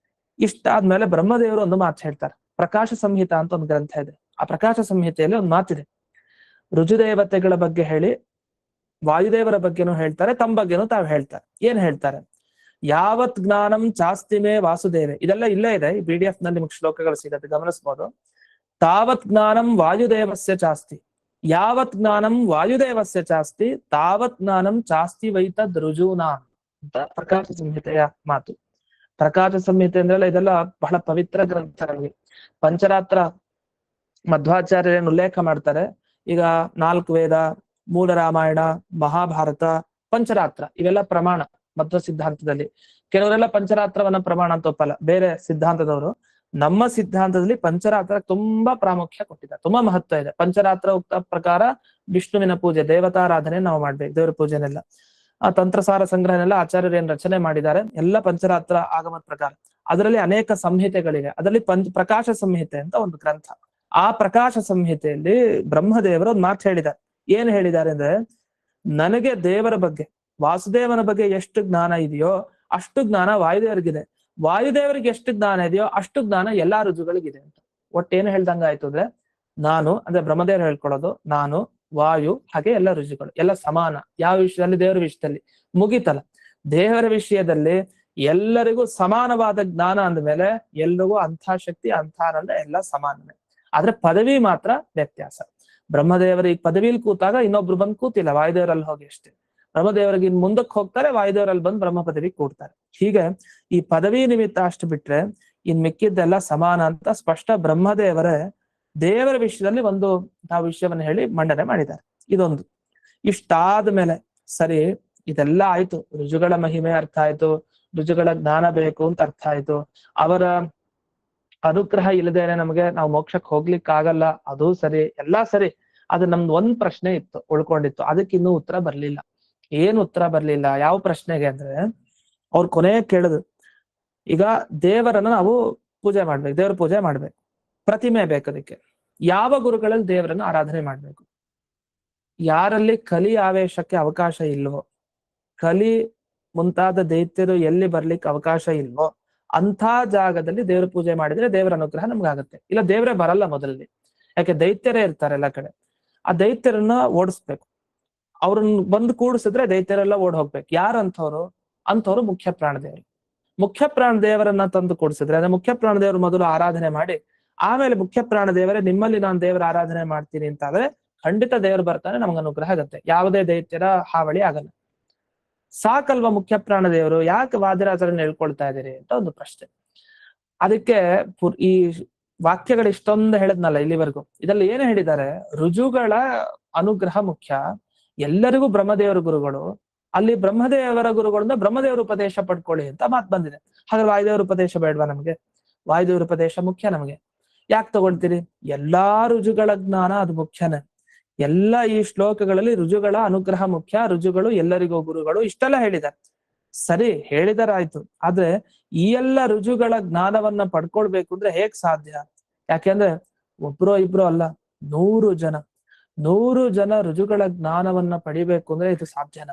S6: ಇಷ್ಟಾದ್ಮೇಲೆ ಬ್ರಹ್ಮದೇವರು ಒಂದು ಮಾತು ಹೇಳ್ತಾರೆ. ಪ್ರಕಾಶ ಸಂಹಿತ ಅಂತ ಒಂದು ಗ್ರಂಥ ಇದೆ. ಆ ಪ್ರಕಾಶ ಸಂಹಿತೆಯಲ್ಲಿ ಒಂದು ಮಾತಿದೆ. ರುಜುದೇವತೆಗಳ ಬಗ್ಗೆ ಹೇಳಿ ವಾಯುದೇವರ ಬಗ್ಗೆನೂ ಹೇಳ್ತಾರೆ, ತಮ್ಮ ಬಗ್ಗೆನೂ ತಾವು ಹೇಳ್ತಾರೆ. ಏನ್ ಹೇಳ್ತಾರೆ? ಯಾವತ್ ಜ್ಞಾನಂ ಚಾಸ್ತಿಮೇ ವಾಸುದೇವೆ, ಇದೆಲ್ಲ ಇಲ್ಲೇ ಇದೆ, ಈ PDF ನಲ್ಲಿ ನಿಮ್ಗೆ ಶ್ಲೋಕಗಳು ಸಿಗತ್ತೆ, ಗಮನಿಸ್ಬೋದು. ತಾವತ್ ಜ್ಞಾನಂ ವಾಯುದೇವಸ್ಯ ಚಾಸ್ತಿ, ಯಾವತ್ ಜ್ಞಾನಂ ವಾಯುದೇವಸ್ಯ ಚಾಸ್ತಿ ತಾವತ್ ಜ್ಞಾನಂ ಚಾಸ್ತಿ ವೈತದ್ ರುಜೂನಾಂ ಅಂತ ಪ್ರಕಾಶ ಸಂಹಿತೆಯ ಮಾತು. ಪ್ರಕಾಶ ಸಂಹಿತೆ ಅಂದ್ರೆಲ್ಲ ಇದೆಲ್ಲ ಬಹಳ ಪವಿತ್ರ ಗ್ರಂಥಗಳಲ್ಲಿ. ಪಂಚರಾತ್ರ ಮಧ್ವಾಚಾರ್ಯರೇನು ಉಲ್ಲೇಖ ಮಾಡ್ತಾರೆ. ಈಗ 4 ವೇದ, ಮೂಲ ರಾಮಾಯಣ, ಮಹಾಭಾರತ, ಪಂಚರಾತ್ರ ಇವೆಲ್ಲ ಪ್ರಮಾಣ ಮಧ್ವ ಸಿದ್ಧಾಂತದಲ್ಲಿ. ಕೆಲವರೆಲ್ಲ ಪಂಚರಾತ್ರವನ್ನ ಪ್ರಮಾಣ ಅಂತ ಒಪ್ಪಲ್ಲ, ಬೇರೆ ಸಿದ್ಧಾಂತದವರು. ನಮ್ಮ ಸಿದ್ಧಾಂತದಲ್ಲಿ ಪಂಚರಾತ್ರ ತುಂಬಾ ಪ್ರಾಮುಖ್ಯ ಕೊಟ್ಟಿದ್ದಾರೆ, ತುಂಬಾ ಮಹತ್ವ ಇದೆ. ಪಂಚರಾತ್ರ ಉಕ್ತ ಪ್ರಕಾರ ವಿಷ್ಣುವಿನ ಪೂಜೆ, ದೇವತಾರಾಧನೆ ನಾವು ಮಾಡ್ಬೇಕು, ದೇವರ ಪೂಜೆನೆಲ್ಲ. ಆ ತಂತ್ರಸಾರ ಸಂಗ್ರಹನೆಲ್ಲ ಆಚಾರ್ಯರು ಏನ್ ರಚನೆ ಮಾಡಿದ್ದಾರೆ ಎಲ್ಲ ಪಂಚರಾತ್ರ ಆಗಮದ ಪ್ರಕಾರ. ಅದರಲ್ಲಿ ಅನೇಕ ಸಂಹಿತೆಗಳಿವೆ. ಅದರಲ್ಲಿ ಪ್ರಕಾಶ ಸಂಹಿತೆ ಅಂತ ಒಂದು ಗ್ರಂಥ. ಆ ಪ್ರಕಾಶ ಸಂಹಿತೆಯಲ್ಲಿ ಬ್ರಹ್ಮದೇವರು ಒಂದು ಮಾತು ಹೇಳಿದ್ದಾರೆ. ಏನ್ ಹೇಳಿದ್ದಾರೆ ಅಂದ್ರೆ, ನನಗೆ ದೇವರ ಬಗ್ಗೆ ವಾಸುದೇವನ ಬಗ್ಗೆ ಎಷ್ಟು ಜ್ಞಾನ ಇದೆಯೋ ಅಷ್ಟು ಜ್ಞಾನ ವಾಯುದೇವರಿಗಿದೆ. ವಾಯುದೇವರಿಗೆ ಎಷ್ಟು ಜ್ಞಾನ ಇದೆಯೋ ಅಷ್ಟು ಜ್ಞಾನ ಎಲ್ಲಾ ಋಜುಗಳಿಗಿದೆ ಅಂತ. ಒಟ್ಟೇನು ಹೇಳ್ದಂಗ ಆಯ್ತು ಅಂದ್ರೆ, ನಾನು ಅಂದ್ರೆ ಬ್ರಹ್ಮದೇವರು ಹೇಳ್ಕೊಳ್ಳೋದು, ನಾನು, ವಾಯು, ಹಾಗೆ ಎಲ್ಲ ಋಷಿಗಳು ಎಲ್ಲ ಸಮಾನ. ಯಾವ ವಿಷಯದಲ್ಲಿ? ದೇವರ ವಿಷಯದಲ್ಲಿ ಮುಗಿತಲ್ಲ. ದೇವರ ವಿಷಯದಲ್ಲಿ ಎಲ್ಲರಿಗೂ ಸಮಾನವಾದ ಜ್ಞಾನ ಅಂದ್ಮೇಲೆ ಎಲ್ರಿಗೂ ಅಂಥ ಶಕ್ತಿ, ಅಂಥ ಆನಂದ ಎಲ್ಲ ಸಮಾನನೇ. ಆದ್ರೆ ಪದವಿ ಮಾತ್ರ ವ್ಯತ್ಯಾಸ. ಬ್ರಹ್ಮದೇವರು ಈಗ ಪದವಿಲಿ ಕೂತಾಗ ಇನ್ನೊಬ್ರು ಬಂದು ಕೂತಿಲ್ಲ, ವಾಯುದೇವರಲ್ಲಿ ಹೋಗಿ ಅಷ್ಟೇ. ಬ್ರಹ್ಮದೇವರಿಗೆ ಇನ್ ಮುಂದಕ್ಕೆ ಹೋಗ್ತಾರೆ, ವಾಯುದೇವರಲ್ಲಿ ಬಂದು ಬ್ರಹ್ಮ ಪದವಿ ಕೂಡ್ತಾರೆ. ಹೀಗೆ ಈ ಪದವಿ ನಿಮಿತ್ತ ಅಷ್ಟು ಬಿಟ್ರೆ ಇನ್ ಮಿಕ್ಕಿದ್ದೆಲ್ಲ ಸಮಾನ ಅಂತ ಸ್ಪಷ್ಟ ಬ್ರಹ್ಮದೇವರೇ ದೇವರ ವಿಷಯದಲ್ಲಿ ಒಂದು ನಾವು ವಿಷಯವನ್ನು ಹೇಳಿ ಮಂಡನೆ ಮಾಡಿದ್ದಾರೆ. ಇದೊಂದು. ಇಷ್ಟಾದ ಮೇಲೆ ಸರಿ, ಇದೆಲ್ಲ ಆಯ್ತು, ಋಜುಗಳ ಮಹಿಮೆ ಅರ್ಥ ಆಯ್ತು, ಋಜುಗಳ ಜ್ಞಾನ ಬೇಕು ಅಂತ ಅರ್ಥ ಆಯ್ತು, ಅವರ ಅನುಗ್ರಹ ಇಲ್ಲದೇನೆ ನಮಗೆ ನಾವು ಮೋಕ್ಷಕ್ಕೆ ಹೋಗ್ಲಿಕ್ಕೆ ಆಗಲ್ಲ, ಅದು ಸರಿ, ಎಲ್ಲಾ ಸರಿ. ಅದು ನಮ್ದು ಒಂದ್ ಪ್ರಶ್ನೆ ಇತ್ತು, ಉಳ್ಕೊಂಡಿತ್ತು. ಅದಕ್ಕೆ ಇನ್ನೂ ಉತ್ತರ ಬರ್ಲಿಲ್ಲ. ಏನ್ ಉತ್ತರ ಬರ್ಲಿಲ್ಲ? ಯಾವ ಪ್ರಶ್ನೆಗೆ ಅಂದ್ರೆ, ಅವ್ರು ಕೊನೆ ಕೇಳುದು, ಈಗ ದೇವರನ್ನ ನಾವು ಪೂಜೆ ಮಾಡ್ಬೇಕು, ದೇವ್ರ ಪೂಜೆ ಮಾಡ್ಬೇಕು, ಪ್ರತಿಮೆ ಬೇಕು. ಅದಕ್ಕೆ ಯಾವ ಗುರುಗಳಲ್ಲಿ ದೇವರನ್ನ ಆರಾಧನೆ ಮಾಡ್ಬೇಕು? ಯಾರಲ್ಲಿ ಕಲಿ ಆವೇಶಕ್ಕೆ ಅವಕಾಶ ಇಲ್ವೋ, ಕಲಿ ಮುಂತಾದ ದೈತ್ಯರು ಎಲ್ಲಿ ಬರ್ಲಿಕ್ಕೆ ಅವಕಾಶ ಇಲ್ವೋ ಅಂಥ ಜಾಗದಲ್ಲಿ ದೇವ್ರ ಪೂಜೆ ಮಾಡಿದ್ರೆ ದೇವರ ಅನುಗ್ರಹ ನಮ್ಗಾಗತ್ತೆ. ಇಲ್ಲ ದೇವರೇ ಬರಲ್ಲ ಮೊದಲಲ್ಲಿ, ಯಾಕೆ ದೈತ್ಯರೇ ಇರ್ತಾರೆ ಎಲ್ಲ ಕಡೆ. ಆ ದೈತ್ಯರನ್ನ ಓಡಿಸ್ಬೇಕು. ಅವ್ರನ್ನ ಬಂದು ಕೂಡಿಸಿದ್ರೆ ದೈತ್ಯರೆಲ್ಲ ಓಡ್ ಹೋಗ್ಬೇಕು. ಯಾರಂಥವ್ರು? ಅಂಥವ್ರು ಮುಖ್ಯ ಪ್ರಾಣದೇವರು. ಮುಖ್ಯ ಪ್ರಾಣ ದೇವರನ್ನ ತಂದು ಕೂಡಿಸಿದ್ರೆ, ಅಂದ್ರೆ ಮುಖ್ಯ ಪ್ರಾಣ ದೇವರು ಮೊದಲು ಆರಾಧನೆ ಮಾಡಿ ಆಮೇಲೆ ಮುಖ್ಯ ಪ್ರಾಣ ದೇವರೇ ನಿಮ್ಮಲ್ಲಿ ನಾನು ದೇವರ ಆರಾಧನೆ ಮಾಡ್ತೀನಿ ಅಂತಾದ್ರೆ ಖಂಡಿತ ದೇವರು ಬರ್ತಾನೆ, ನಮ್ಗೆ ಅನುಗ್ರಹ ಆಗತ್ತೆ. ಯಾವುದೇ ದೈತ್ಯರ ಹಾವಳಿ ಆಗಲ್ಲ. ಸಾಕಲ್ವ ಮುಖ್ಯ ಪ್ರಾಣ ದೇವರು? ಯಾಕೆ ವಾದಿರಾಜರನ್ನ ಹೇಳ್ಕೊಳ್ತಾ ಇದ್ದೀರಿ ಅಂತ ಒಂದು ಪ್ರಶ್ನೆ. ಅದಕ್ಕೆ ಈ ವಾಕ್ಯಗಳು ಇಷ್ಟೊಂದು ಹೇಳದ್ನಲ್ಲ ಇಲ್ಲಿವರೆಗೂ, ಇದರಲ್ಲಿ ಏನು ಹೇಳಿದ್ದಾರೆ? ಋಜುಗಳ ಅನುಗ್ರಹ ಮುಖ್ಯ, ಎಲ್ಲರಿಗೂ ಬ್ರಹ್ಮದೇವರ ಗುರುಗಳು, ಅಲ್ಲಿ ಬ್ರಹ್ಮದೇವರ ಗುರುಗಳಿಂದ ಬ್ರಹ್ಮದೇವರ ಉಪದೇಶ ಪಡ್ಕೊಳ್ಳಿ ಅಂತ ಮಾತು ಬಂದಿದೆ. ಹಾಗಾದ್ರೆ ವಾಯುದೇವರ ಉಪದೇಶ ಬೇಡವಾ ನಮ್ಗೆ? ವಾಯುದೇವರ ಉಪದೇಶ ಮುಖ್ಯ ನಮಗೆ. ಯಾಕೆ ತಗೊಳ್ತೀರಿ? ಎಲ್ಲಾ ಋಜುಗಳ ಜ್ಞಾನ ಅದು ಮುಖ್ಯನೇ. ಎಲ್ಲ ಈ ಶ್ಲೋಕಗಳಲ್ಲಿ ಋಜುಗಳ ಅನುಗ್ರಹ ಮುಖ್ಯ, ಋಜುಗಳು ಎಲ್ಲರಿಗೂ ಗುರುಗಳು, ಇಷ್ಟೆಲ್ಲ ಹೇಳಿದ್ದಾರೆ. ಸರಿ, ಹೇಳಿದಾರಾಯ್ತು. ಆದ್ರೆ ಈ ಎಲ್ಲ ಋಜುಗಳ ಜ್ಞಾನವನ್ನ ಪಡ್ಕೊಳ್ಬೇಕು ಅಂದ್ರೆ ಹೇಗ್ ಸಾಧ್ಯ? ಯಾಕೆಂದ್ರೆ ಒಬ್ರೋ ಇಬ್ರೋ ಅಲ್ಲ, 100 ಜನ ಋಜುಗಳ ಜ್ಞಾನವನ್ನ ಪಡಿಬೇಕು ಅಂದ್ರೆ ಇದು ಸಾಧ್ಯನ?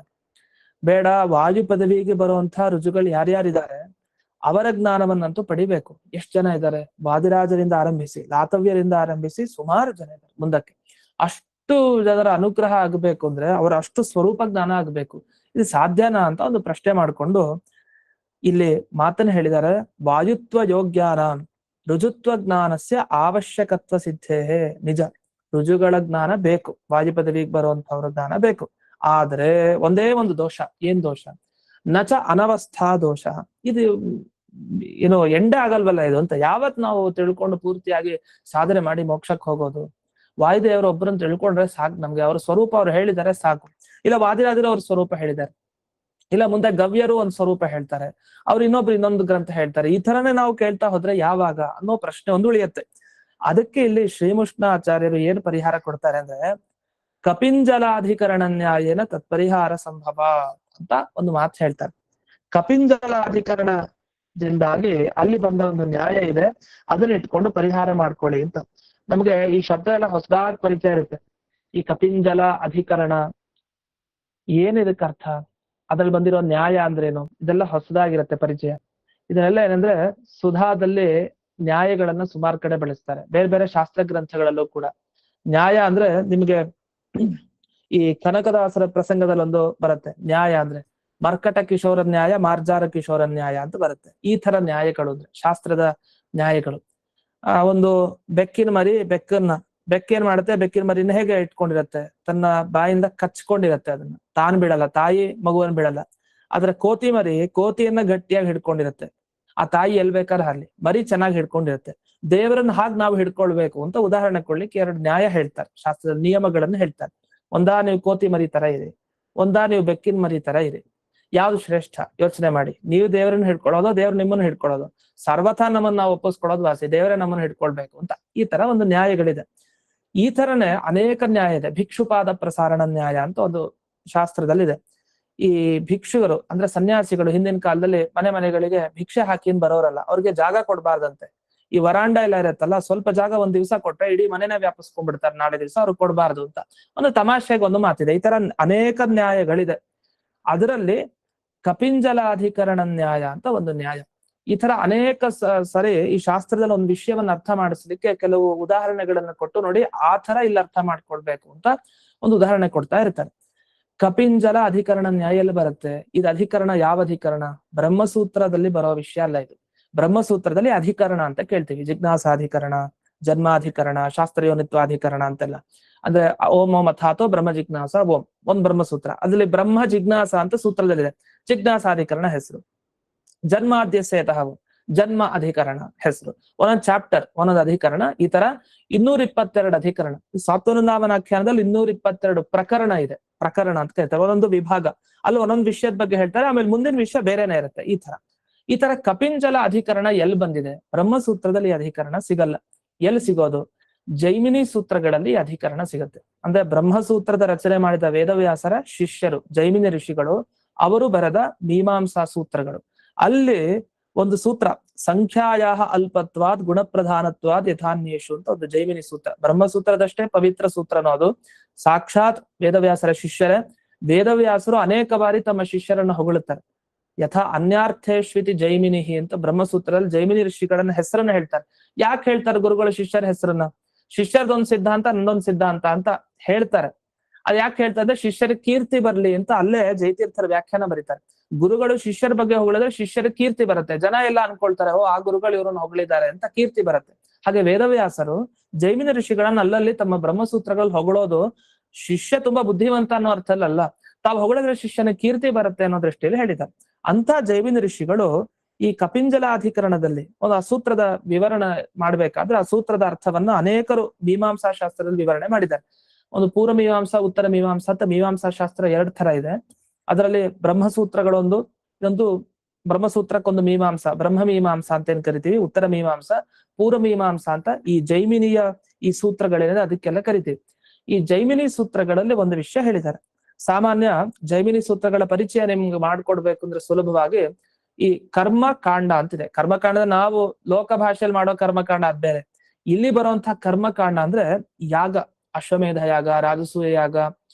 S6: ಬೇಡ, ವಾಯು ಪದವಿಗೆ ಬರುವಂತಹ ಋಜುಗಳು ಯಾರ್ಯಾರಿದ್ದಾರೆ ಅವರ ಜ್ಞಾನವನ್ನಂತೂ ಪಡಿಬೇಕು. ಎಷ್ಟು ಜನ ಇದ್ದಾರೆ? ವಾದಿರಾಜರಿಂದ ಆರಂಭಿಸಿ, ಲಾತವ್ಯರಿಂದ ಆರಂಭಿಸಿ ಸುಮಾರು ಜನ ಇದ್ದಾರೆ ಮುಂದಕ್ಕೆ. ಅಷ್ಟು ಜನರ ಅನುಗ್ರಹ ಆಗಬೇಕು ಅಂದ್ರೆ ಅವರ ಅಷ್ಟು ಸ್ವರೂಪ ಜ್ಞಾನ ಆಗ್ಬೇಕು. ಇದು ಸಾಧ್ಯನಾ ಅಂತ ಒಂದು ಪ್ರಶ್ನೆ ಮಾಡಿಕೊಂಡು ಇಲ್ಲಿ ಮಾತನ್ನ ಹೇಳಿದ್ದಾರೆ. ವಾಯುತ್ವ ಯೋಗ್ಯಾನ ಋಜುತ್ವ ಜ್ಞಾನಸ್ಯ ಅವಶ್ಯಕತ್ವ ಸಿದ್ಧೇ. ನಿಜ, ಋಜುಗಳ ಜ್ಞಾನ ಬೇಕು, ವಾಯು ಪದವಿಗೆ ಬರುವಂತವ್ರ ಜ್ಞಾನ ಬೇಕು. ಆದ್ರೆ ಒಂದೇ ಒಂದು ದೋಷ. ಏನ್ ದೋಷ? ನಚ ಅನವಸ್ಥಾ ದೋಷ. ಇದು ಏನೋ ಎಂಡೆ ಆಗಲ್ವಲ್ಲ ಇದು ಅಂತ. ಯಾವತ್ ನಾವು ತಿಳ್ಕೊಂಡು ಪೂರ್ತಿಯಾಗಿ ಸಾಧನೆ ಮಾಡಿ ಮೋಕ್ಷಕ್ಕೆ ಹೋಗೋದು? ವಾಯುದೇವರು ಒಬ್ಬರನ್ನ ತಿಳ್ಕೊಂಡ್ರೆ ಸಾಕು ನಮ್ಗೆ. ಅವ್ರ ಸ್ವರೂಪ ಅವ್ರು ಹೇಳಿದ್ದಾರೆ ಸಾಕು. ಇಲ್ಲ ವಾದಿರಾಜರು ಅವ್ರ ಸ್ವರೂಪ ಹೇಳಿದ್ದಾರೆ, ಇಲ್ಲ ಮುಂದೆ ಗವ್ಯರು ಒಂದ್ ಸ್ವರೂಪ ಹೇಳ್ತಾರೆ, ಅವ್ರು ಇನ್ನೊಬ್ರು ಇನ್ನೊಂದು ಗ್ರಂಥ ಹೇಳ್ತಾರೆ. ಈ ತರನೇ ನಾವು ಕೇಳ್ತಾ ಹೋದ್ರೆ ಯಾವಾಗ ಅನ್ನೋ ಪ್ರಶ್ನೆ ಒಂದು ಉಳಿಯುತ್ತೆ. ಅದಕ್ಕೆ ಇಲ್ಲಿ ಶ್ರೀಮುಷ್ಣಾಚಾರ್ಯರು ಏನ್ ಪರಿಹಾರ ಕೊಡ್ತಾರೆ ಅಂದ್ರೆ, ಕಪಿಂಜಲಾಧಿಕರಣ ನ್ಯಾಯೇನ ತತ್ಪರಿಹಾರ ಸಂಭವ ಅಂತ ಒಂದು ಮಾತು ಹೇಳ್ತಾರೆ. ಕಪಿಂಜಲಾಧಿಕರಣದಿಂದಾಗಿ ಅಲ್ಲಿ ಬಂದ ಒಂದು ನ್ಯಾಯ ಇದೆ, ಅದನ್ನ ಇಟ್ಕೊಂಡು ಪರಿಹಾರ ಮಾಡ್ಕೊಳ್ಳಿ ಅಂತ. ನಮ್ಗೆ ಈ ಶಬ್ದ ಎಲ್ಲ ಹೊಸದಾಗಿ ಪರಿಚಯ ಇರುತ್ತೆ. ಈ ಕಪಿಂಜಲ ಅಧಿಕರಣ ಏನಿದಕ್ಕೆ ಅರ್ಥ, ಅದ್ರಲ್ಲಿ ಬಂದಿರೋ ನ್ಯಾಯ ಅಂದ್ರೇನು, ಇದೆಲ್ಲ ಹೊಸದಾಗಿರುತ್ತೆ ಪರಿಚಯ. ಇದನ್ನೆಲ್ಲ ಏನಂದ್ರೆ ಸುಧಾದಲ್ಲಿ ನ್ಯಾಯಗಳನ್ನ ಸುಮಾರು ಕಡೆ ಬಳಸ್ತಾರೆ, ಬೇರೆ ಬೇರೆ ಶಾಸ್ತ್ರ ಗ್ರಂಥಗಳಲ್ಲೂ ಕೂಡ. ನ್ಯಾಯ ಅಂದ್ರೆ ನಿಮ್ಗೆ ಈ ಕನಕದಾಸರ ಪ್ರಸಂಗದಲ್ಲಿ ಒಂದು ಬರುತ್ತೆ. ನ್ಯಾಯ ಅಂದ್ರೆ ಮರ್ಕಟ ಕಿಶೋರ ನ್ಯಾಯ, ಮಾರ್ಜಾರ ಕಿಶೋರ ನ್ಯಾಯ ಅಂತ ಬರುತ್ತೆ. ಈ ತರ ನ್ಯಾಯಗಳು ಅಂದ್ರೆ ಶಾಸ್ತ್ರದ ನ್ಯಾಯಗಳು. ಒಂದು ಬೆಕ್ಕಿನ ಮರಿ ಬೆಕ್ಕೇನ್ ಮಾಡುತ್ತೆ, ಬೆಕ್ಕಿನ ಮರಿನ ಹೇಗೆ ಇಟ್ಕೊಂಡಿರತ್ತೆ? ತನ್ನ ಬಾಯಿಂದ ಕಚ್ಕೊಂಡಿರತ್ತೆ, ಅದನ್ನ ತಾನು ಬಿಡಲ್ಲ, ತಾಯಿ ಮಗುವನ್ನ ಬಿಡಲ್ಲ. ಆದ್ರೆ ಕೋತಿ ಮರಿ ಕೋತಿಯನ್ನ ಗಟ್ಟಿಯಾಗಿ ಹಿಡ್ಕೊಂಡಿರತ್ತೆ. ಆ ತಾಯಿ ಎಲ್ ಬೇಕಾದ್ರೆ ಹಾರ್ಲಿ, ಮರಿ ಚೆನ್ನಾಗಿ ಹಿಡ್ಕೊಂಡಿರತ್ತೆ. ದೇವರನ್ನ ಹಾಗೆ ನಾವು ಹಿಡ್ಕೊಳ್ಬೇಕು ಅಂತ ಉದಾಹರಣೆ ಕೊಡ್ಲಿಕ್ಕೆ 2 ನ್ಯಾಯ ಹೇಳ್ತಾರೆ, ಶಾಸ್ತ್ರದ ನಿಯಮಗಳನ್ನು ಹೇಳ್ತಾರೆ. ಒಂದಾ ನೀವು ಕೋತಿ ಮರಿ ತರ ಇರಿ, ಒಂದಾ ನೀವು ಬೆಕ್ಕಿನ ಮರಿ ತರ ಇರಿ. ಯಾವ್ದು ಶ್ರೇಷ್ಠ ಯೋಚನೆ ಮಾಡಿ. ನೀವು ದೇವರನ್ನ ಹಿಡ್ಕೊಳ್ಳೋದು, ದೇವ್ರು ನಿಮ್ಮನ್ನು ಹಿಡ್ಕೊಳ್ಳೋದು? ಸರ್ವಥಾ ನಮ್ಮನ್ನ ನಾವು ಒಪ್ಪಿಸ್ಕೊಳ್ಳೋದು ವಾಸಿ, ದೇವರೇ ನಮ್ಮನ್ನು ಹಿಡ್ಕೊಳ್ಬೇಕು ಅಂತ. ಈ ತರ ಒಂದು ನ್ಯಾಯಗಳಿದೆ. ಈ ತರನೇ ಅನೇಕ ನ್ಯಾಯ ಇದೆ. ಭಿಕ್ಷುಪಾದ ಪ್ರಸಾರಣ ನ್ಯಾಯ ಅಂತ ಒಂದು ಶಾಸ್ತ್ರದಲ್ಲಿದೆ. ಈ ಭಿಕ್ಷುಗರು ಅಂದ್ರೆ ಸನ್ಯಾಸಿಗಳು ಹಿಂದಿನ ಕಾಲದಲ್ಲಿ ಮನೆಗಳಿಗೆ ಭಿಕ್ಷೆ ಹಾಕಿನ್ ಬರೋರಲ್ಲ, ಅವ್ರಿಗೆ ಜಾಗ ಕೊಡ್ಬಾರ್ದಂತೆ. ಈ ವರಾಂಡ ಎಲ್ಲ ಇರತ್ತಲ್ಲ, ಸ್ವಲ್ಪ ಜಾಗ ಒಂದ್ ದಿವಸ ಕೊಟ್ರೆ ಇಡೀ ಮನೆನೇ ವ್ಯಾಪಿಸ್ಕೊಂಡ್ಬಿಡ್ತಾರೆ, ನಾಳೆ ದಿವಸ ಅವ್ರಿಗೆ ಕೊಡ್ಬಾರ್ದು ಅಂತ ಒಂದು ತಮಾಷೆಗೆ ಒಂದು ಮಾತಿದೆ. ಈ ತರ ಅನೇಕ ನ್ಯಾಯಗಳಿದೆ. ಅದರಲ್ಲಿ ಕಪಿಂಜಲಾಧಿಕರಣ ನ್ಯಾಯ ಅಂತ ಒಂದು ನ್ಯಾಯ. ಈ ತರ ಅನೇಕ ಸರಿ ಈ ಶಾಸ್ತ್ರದಲ್ಲಿ ಒಂದು ವಿಷಯವನ್ನ ಅರ್ಥ ಮಾಡಿಸ್ಲಿಕ್ಕೆ ಕೆಲವು ಉದಾಹರಣೆಗಳನ್ನ ಕೊಟ್ಟು ನೋಡಿ ಆ ತರ ಇಲ್ಲಿ ಅರ್ಥ ಮಾಡ್ಕೊಳ್ಬೇಕು ಅಂತ ಒಂದು ಉದಾಹರಣೆ ಕೊಡ್ತಾ ಇರ್ತಾರೆ. ಕಪಿಂಜಲ ಅಧಿಕರಣ ನ್ಯಾಯ ಎಲ್ಲಿ ಬರುತ್ತೆ? ಇದು ಅಧಿಕರಣ ಯಾವ ಅಧಿಕರಣ? ಬ್ರಹ್ಮಸೂತ್ರದಲ್ಲಿ ಬರೋ ವಿಷಯ ಅಲ್ಲ ಇದು. ಬ್ರಹ್ಮಸೂತ್ರದಲ್ಲಿ ಅಧಿಕರಣ ಅಂತ ಕೇಳ್ತೀವಿ, ಜಿಜ್ಞಾಸಾಧಿಕರಣ, ಜನ್ಮಾಧಿಕರಣ, ಶಾಸ್ತ್ರಯೋನಿತ್ವಾಧಿಕರಣ ಅಂತೆಲ್ಲ. ಅಂದ್ರೆ ಓಂ ಓಂ ಅಥಾತೋ ಬ್ರಹ್ಮ ಜಿಜ್ಞಾಸ ಓಂ ಒಂದ್ ಬ್ರಹ್ಮಸೂತ್ರ, ಅದ್ರಲ್ಲಿ ಬ್ರಹ್ಮ ಜಿಜ್ಞಾಸ ಅಂತ ಸೂತ್ರದಲ್ಲಿದೆ, ಜಿಜ್ಞಾಸಾಧಿಕರಣ ಹೆಸರು. ಜನ್ಮಾದ್ಯಸೇತಃ ಜನ್ಮ ಅಧಿಕರಣ ಹೆಸರು. ಒಂದೊಂದು ಚಾಪ್ಟರ್ ಒಂದೊಂದು ಅಧಿಕರಣ. ಈ ತರ 222 ಅಧಿಕರಣ. ಸ್ವಾತ್ಮವೃಂದಾವನಾಖ್ಯಾನದಲ್ಲಿ 222 ಪ್ರಕರಣ ಇದೆ. ಪ್ರಕರಣ ಅಂತ ಹೇಳ್ತಾರೆ, ಒಂದೊಂದು ವಿಭಾಗ, ಅಲ್ಲಿ ಒಂದೊಂದು ವಿಷಯದ ಬಗ್ಗೆ ಹೇಳ್ತಾರೆ, ಆಮೇಲೆ ಮುಂದಿನ ವಿಷಯ ಬೇರೆನೇ ಇರುತ್ತೆ. ಈ ತರ ಕಪಿಂಜಲ ಅಧಿಕರಣ ಎಲ್ಲಿ ಬಂದಿದೆ? ಬ್ರಹ್ಮಸೂತ್ರದಲ್ಲಿ ಅಧಿಕರಣ ಸಿಗಲ್ಲ. ಎಲ್ಲಿ ಸಿಗೋದು? ಜೈಮಿನಿ ಸೂತ್ರಗಳಲ್ಲಿ ಅಧಿಕರಣ ಸಿಗುತ್ತೆ. ಅಂದ್ರೆ ಬ್ರಹ್ಮಸೂತ್ರದ ರಚನೆ ಮಾಡಿದ ವೇದವ್ಯಾಸರ ಶಿಷ್ಯರು ಜೈಮಿನಿ ಋಷಿಗಳು, ಅವರು ಬರೆದ ಮೀಮಾಂಸಾ ಸೂತ್ರಗಳು. ಅಲ್ಲಿ ಒಂದು ಸೂತ್ರ, ಸಂಖ್ಯಾಯ ಅಲ್ಪತ್ವಾದ್ ಗುಣಪ್ರಧಾನತ್ವಾದ್ ಯಥಾನ್ಯೇಷು ಅಂತ ಒಂದು ಜೈಮಿನಿ ಸೂತ್ರ. ಬ್ರಹ್ಮಸೂತ್ರದಷ್ಟೇ ಪವಿತ್ರ ಸೂತ್ರನೋ ಅದು. ಸಾಕ್ಷಾತ್ ವೇದವ್ಯಾಸರ ಶಿಷ್ಯರೇ. ವೇದವ್ಯಾಸರು ಅನೇಕ ಬಾರಿ ತಮ್ಮ ಶಿಷ್ಯರನ್ನು ಹೊಗಳುತ್ತಾರೆ. ಯಥಾ ಅನ್ಯಾರ್ಥೇಶ್ವಿತಿ ಜೈಮಿನಿಹಿ ಅಂತ ಬ್ರಹ್ಮಸೂತ್ರದಲ್ಲಿ ಜೈಮಿನಿ ಋಷಿಗಳನ್ನ ಹೆಸರನ್ನ ಹೇಳ್ತಾರೆ. ಯಾಕೆ ಹೇಳ್ತಾರೆ ಗುರುಗಳು ಶಿಷ್ಯರ ಹೆಸರನ್ನ? ಶಿಷ್ಯರದೊಂದು ಸಿದ್ಧಾಂತ, ನಂದೊಂದು ಸಿದ್ಧಾಂತ ಅಂತ ಹೇಳ್ತಾರೆ. ಅದ್ ಯಾಕೆ ಹೇಳ್ತಾ ಇದ್ರೆ ಶಿಷ್ಯರಿಗೆ ಕೀರ್ತಿ ಬರ್ಲಿ ಅಂತ ಅಲ್ಲೇ ಜಯತೀರ್ಥರ ವ್ಯಾಖ್ಯಾನ ಬರೀತಾರೆ. ಗುರುಗಳು ಶಿಷ್ಯರ ಬಗ್ಗೆ ಹೊಗಳಿದ್ರೆ ಶಿಷ್ಯರ ಕೀರ್ತಿ ಬರುತ್ತೆ. ಜನ ಎಲ್ಲ ಅನ್ಕೊಳ್ತಾರೆ, ಓ ಆ ಗುರುಗಳು ಇವ್ರನ್ನ ಹೊಗಳಿದ್ದಾರೆ ಅಂತ ಕೀರ್ತಿ ಬರುತ್ತೆ. ಹಾಗೆ ವೇದವ್ಯಾಸರು ಜೈಮಿನಿ ಋಷಿಗಳನ್ನ ಅಲ್ಲಲ್ಲಿ ತಮ್ಮ ಬ್ರಹ್ಮಸೂತ್ರಗಳಲ್ಲಿ ಹೊಗಳೋದು ಶಿಷ್ಯ ತುಂಬಾ ಬುದ್ಧಿವಂತ ಅನ್ನೋ ಅರ್ಥಲ್ಲ, ತಾವು ಹೊಗಳಿದ್ರೆ ಶಿಷ್ಯನ ಕೀರ್ತಿ ಬರುತ್ತೆ ಅನ್ನೋ ದೃಷ್ಟಿಯಲ್ಲಿ ಹೇಳಿದ್ದಾರೆ. ಅಂತ ಜೈಮಿನಿ ಋಷಿಗಳು ಈ ಕಪಿಂಜಲಾಧಿಕರಣದಲ್ಲಿ ಒಂದು ಆ ಸೂತ್ರದ ವಿವರಣೆ ಮಾಡ್ಬೇಕಾದ್ರೆ ಆ ಸೂತ್ರದ ಅರ್ಥವನ್ನ ಅನೇಕರು ಮೀಮಾಂಸಾ ಶಾಸ್ತ್ರದಲ್ಲಿ ವಿವರಣೆ ಮಾಡಿದ್ದಾರೆ. ಒಂದು ಪೂರ್ವ ಮೀಮಾಂಸಾ, ಉತ್ತರ ಮೀಮಾಂಸಾ ಅಂತ ಮೀಮಾಂಸಾ ಶಾಸ್ತ್ರ 2 ತರ ಇದೆ. ಅದರಲ್ಲಿ ಬ್ರಹ್ಮಸೂತ್ರಗಳೊಂದು, ಇದೊಂದು ಬ್ರಹ್ಮಸೂತ್ರಕ್ಕೊಂದು ಮೀಮಾಂಸಾ, ಬ್ರಹ್ಮ ಮೀಮಾಂಸಾ ಅಂತ ಏನ್ ಕರಿತೀವಿ, ಉತ್ತರ ಮೀಮಾಂಸಾ, ಪೂರ್ವ ಮೀಮಾಂಸಾ ಅಂತ ಈ ಜೈಮಿನಿಯ ಈ ಸೂತ್ರಗಳೇನಿದೆ ಅದಕ್ಕೆಲ್ಲ ಕರಿತೀವಿ. ಈ ಜೈಮಿನಿ ಸೂತ್ರಗಳಲ್ಲಿ ಒಂದು ವಿಷಯ ಹೇಳಿದ್ದಾರೆ. ಸಾಮಾನ್ಯ ಜೈಮಿನಿ ಸೂತ್ರಗಳ ಪರಿಚಯ ನಿಮ್ಗೆ ಮಾಡ್ಕೊಡ್ಬೇಕು ಅಂದ್ರೆ ಸುಲಭವಾಗಿ ಈ ಕರ್ಮಕಾಂಡ ಅಂತಿದೆ. ಕರ್ಮಕಾಂಡ ನಾವು ಲೋಕ ಭಾಷೆಯಲ್ಲಿ ಮಾಡೋ ಕರ್ಮಕಾಂಡ ಅದ್ ಬೇರೆ. ಇಲ್ಲಿ ಬರುವಂತಹ ಕರ್ಮಕಾಂಡ ಅಂದ್ರೆ ಯಾಗ, ಅಶ್ವಮೇಧ ಯಾಗ, ರಾಜಸೂಯ ಯಾಗ,